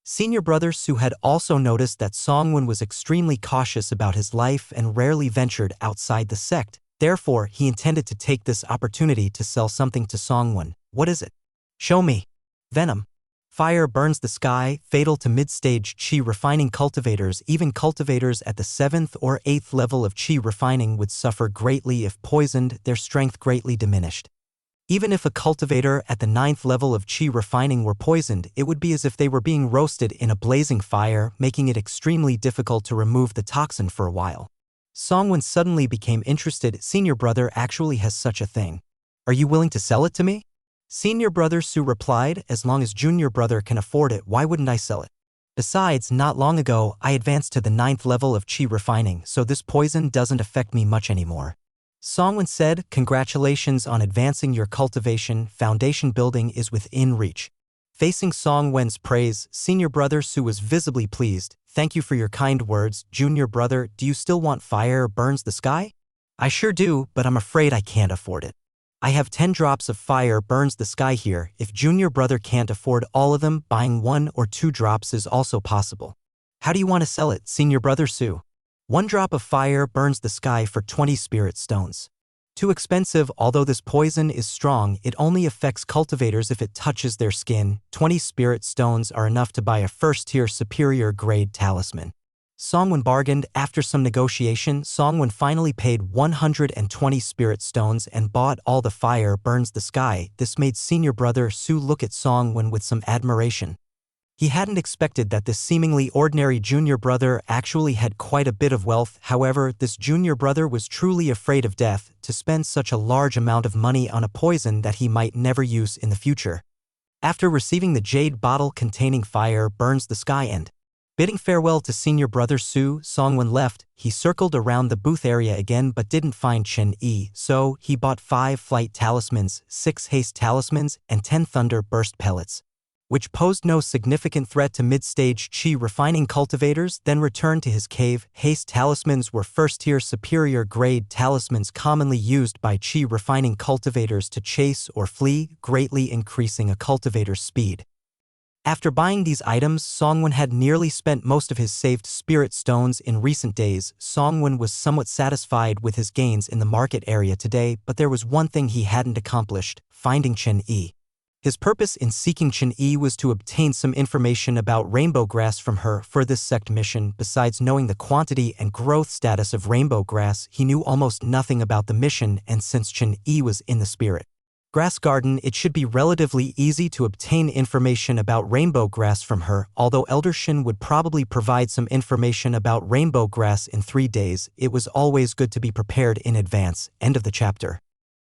Senior Brother Su had also noticed that Songwon was extremely cautious about his life and rarely ventured outside the sect. Therefore, he intended to take this opportunity to sell something to Songwon. What is it? Show me. Venom. Fire burns the sky, fatal to mid-stage chi refining cultivators. Even cultivators at the 7th or 8th level of chi refining would suffer greatly if poisoned, their strength greatly diminished. Even if a cultivator at the 9th level of chi refining were poisoned, it would be as if they were being roasted in a blazing fire, making it extremely difficult to remove the toxin for a while. Songwon suddenly became interested. Senior Brother actually has such a thing. Are you willing to sell it to me? Senior Brother Su replied, as long as Junior Brother can afford it, why wouldn't I sell it? Besides, not long ago, I advanced to the 9th level of chi refining, so this poison doesn't affect me much anymore. Songwon said, congratulations on advancing your cultivation, foundation building is within reach. Facing Songwon's praise, Senior Brother Su was visibly pleased. Thank you for your kind words, Junior Brother. Do you still want fire burns the sky? I sure do, but I'm afraid I can't afford it. I have 10 drops of fire burns the sky here. If Junior Brother can't afford all of them, buying 1 or 2 drops is also possible. How do you want to sell it, Senior Brother Su? 1 drop of fire burns the sky for 20 spirit stones. Too expensive. Although this poison is strong, it only affects cultivators if it touches their skin. 20 spirit stones are enough to buy a 1st-tier superior grade talisman. Songwon bargained. After some negotiation, Songwon finally paid 120 spirit stones and bought all the fire burns the sky. This made Senior Brother Su look at Songwon with some admiration. He hadn't expected that this seemingly ordinary junior brother actually had quite a bit of wealth. However, this junior brother was truly afraid of death, to spend such a large amount of money on a poison that he might never use in the future. After receiving the jade bottle containing fire burns the sky and bidding farewell to Senior Brother Su, Songwon left. He circled around the booth area again but didn't find Chen Yi, so he bought 5 flight talismans, 6 haste talismans, and 10 thunder burst pellets. which posed no significant threat to mid-stage chi refining cultivators, then returned to his cave. Haste talismans were first-tier superior-grade talismans commonly used by chi refining cultivators to chase or flee, greatly increasing a cultivator's speed. After buying these items, Songwon had nearly spent most of his saved spirit stones in recent days. Songwon was somewhat satisfied with his gains in the market area today, but there was one thing he hadn't accomplished: finding Chen-Yi. His purpose in seeking Chen-Yi was to obtain some information about rainbow grass from her. For this sect mission, besides knowing the quantity and growth status of rainbow grass, he knew almost nothing about the mission, and since Chen-Yi was in the spirit grass garden, it should be relatively easy to obtain information about rainbow grass from her. Although Elder Shin would probably provide some information about rainbow grass in 3 days, it was always good to be prepared in advance. End of the chapter.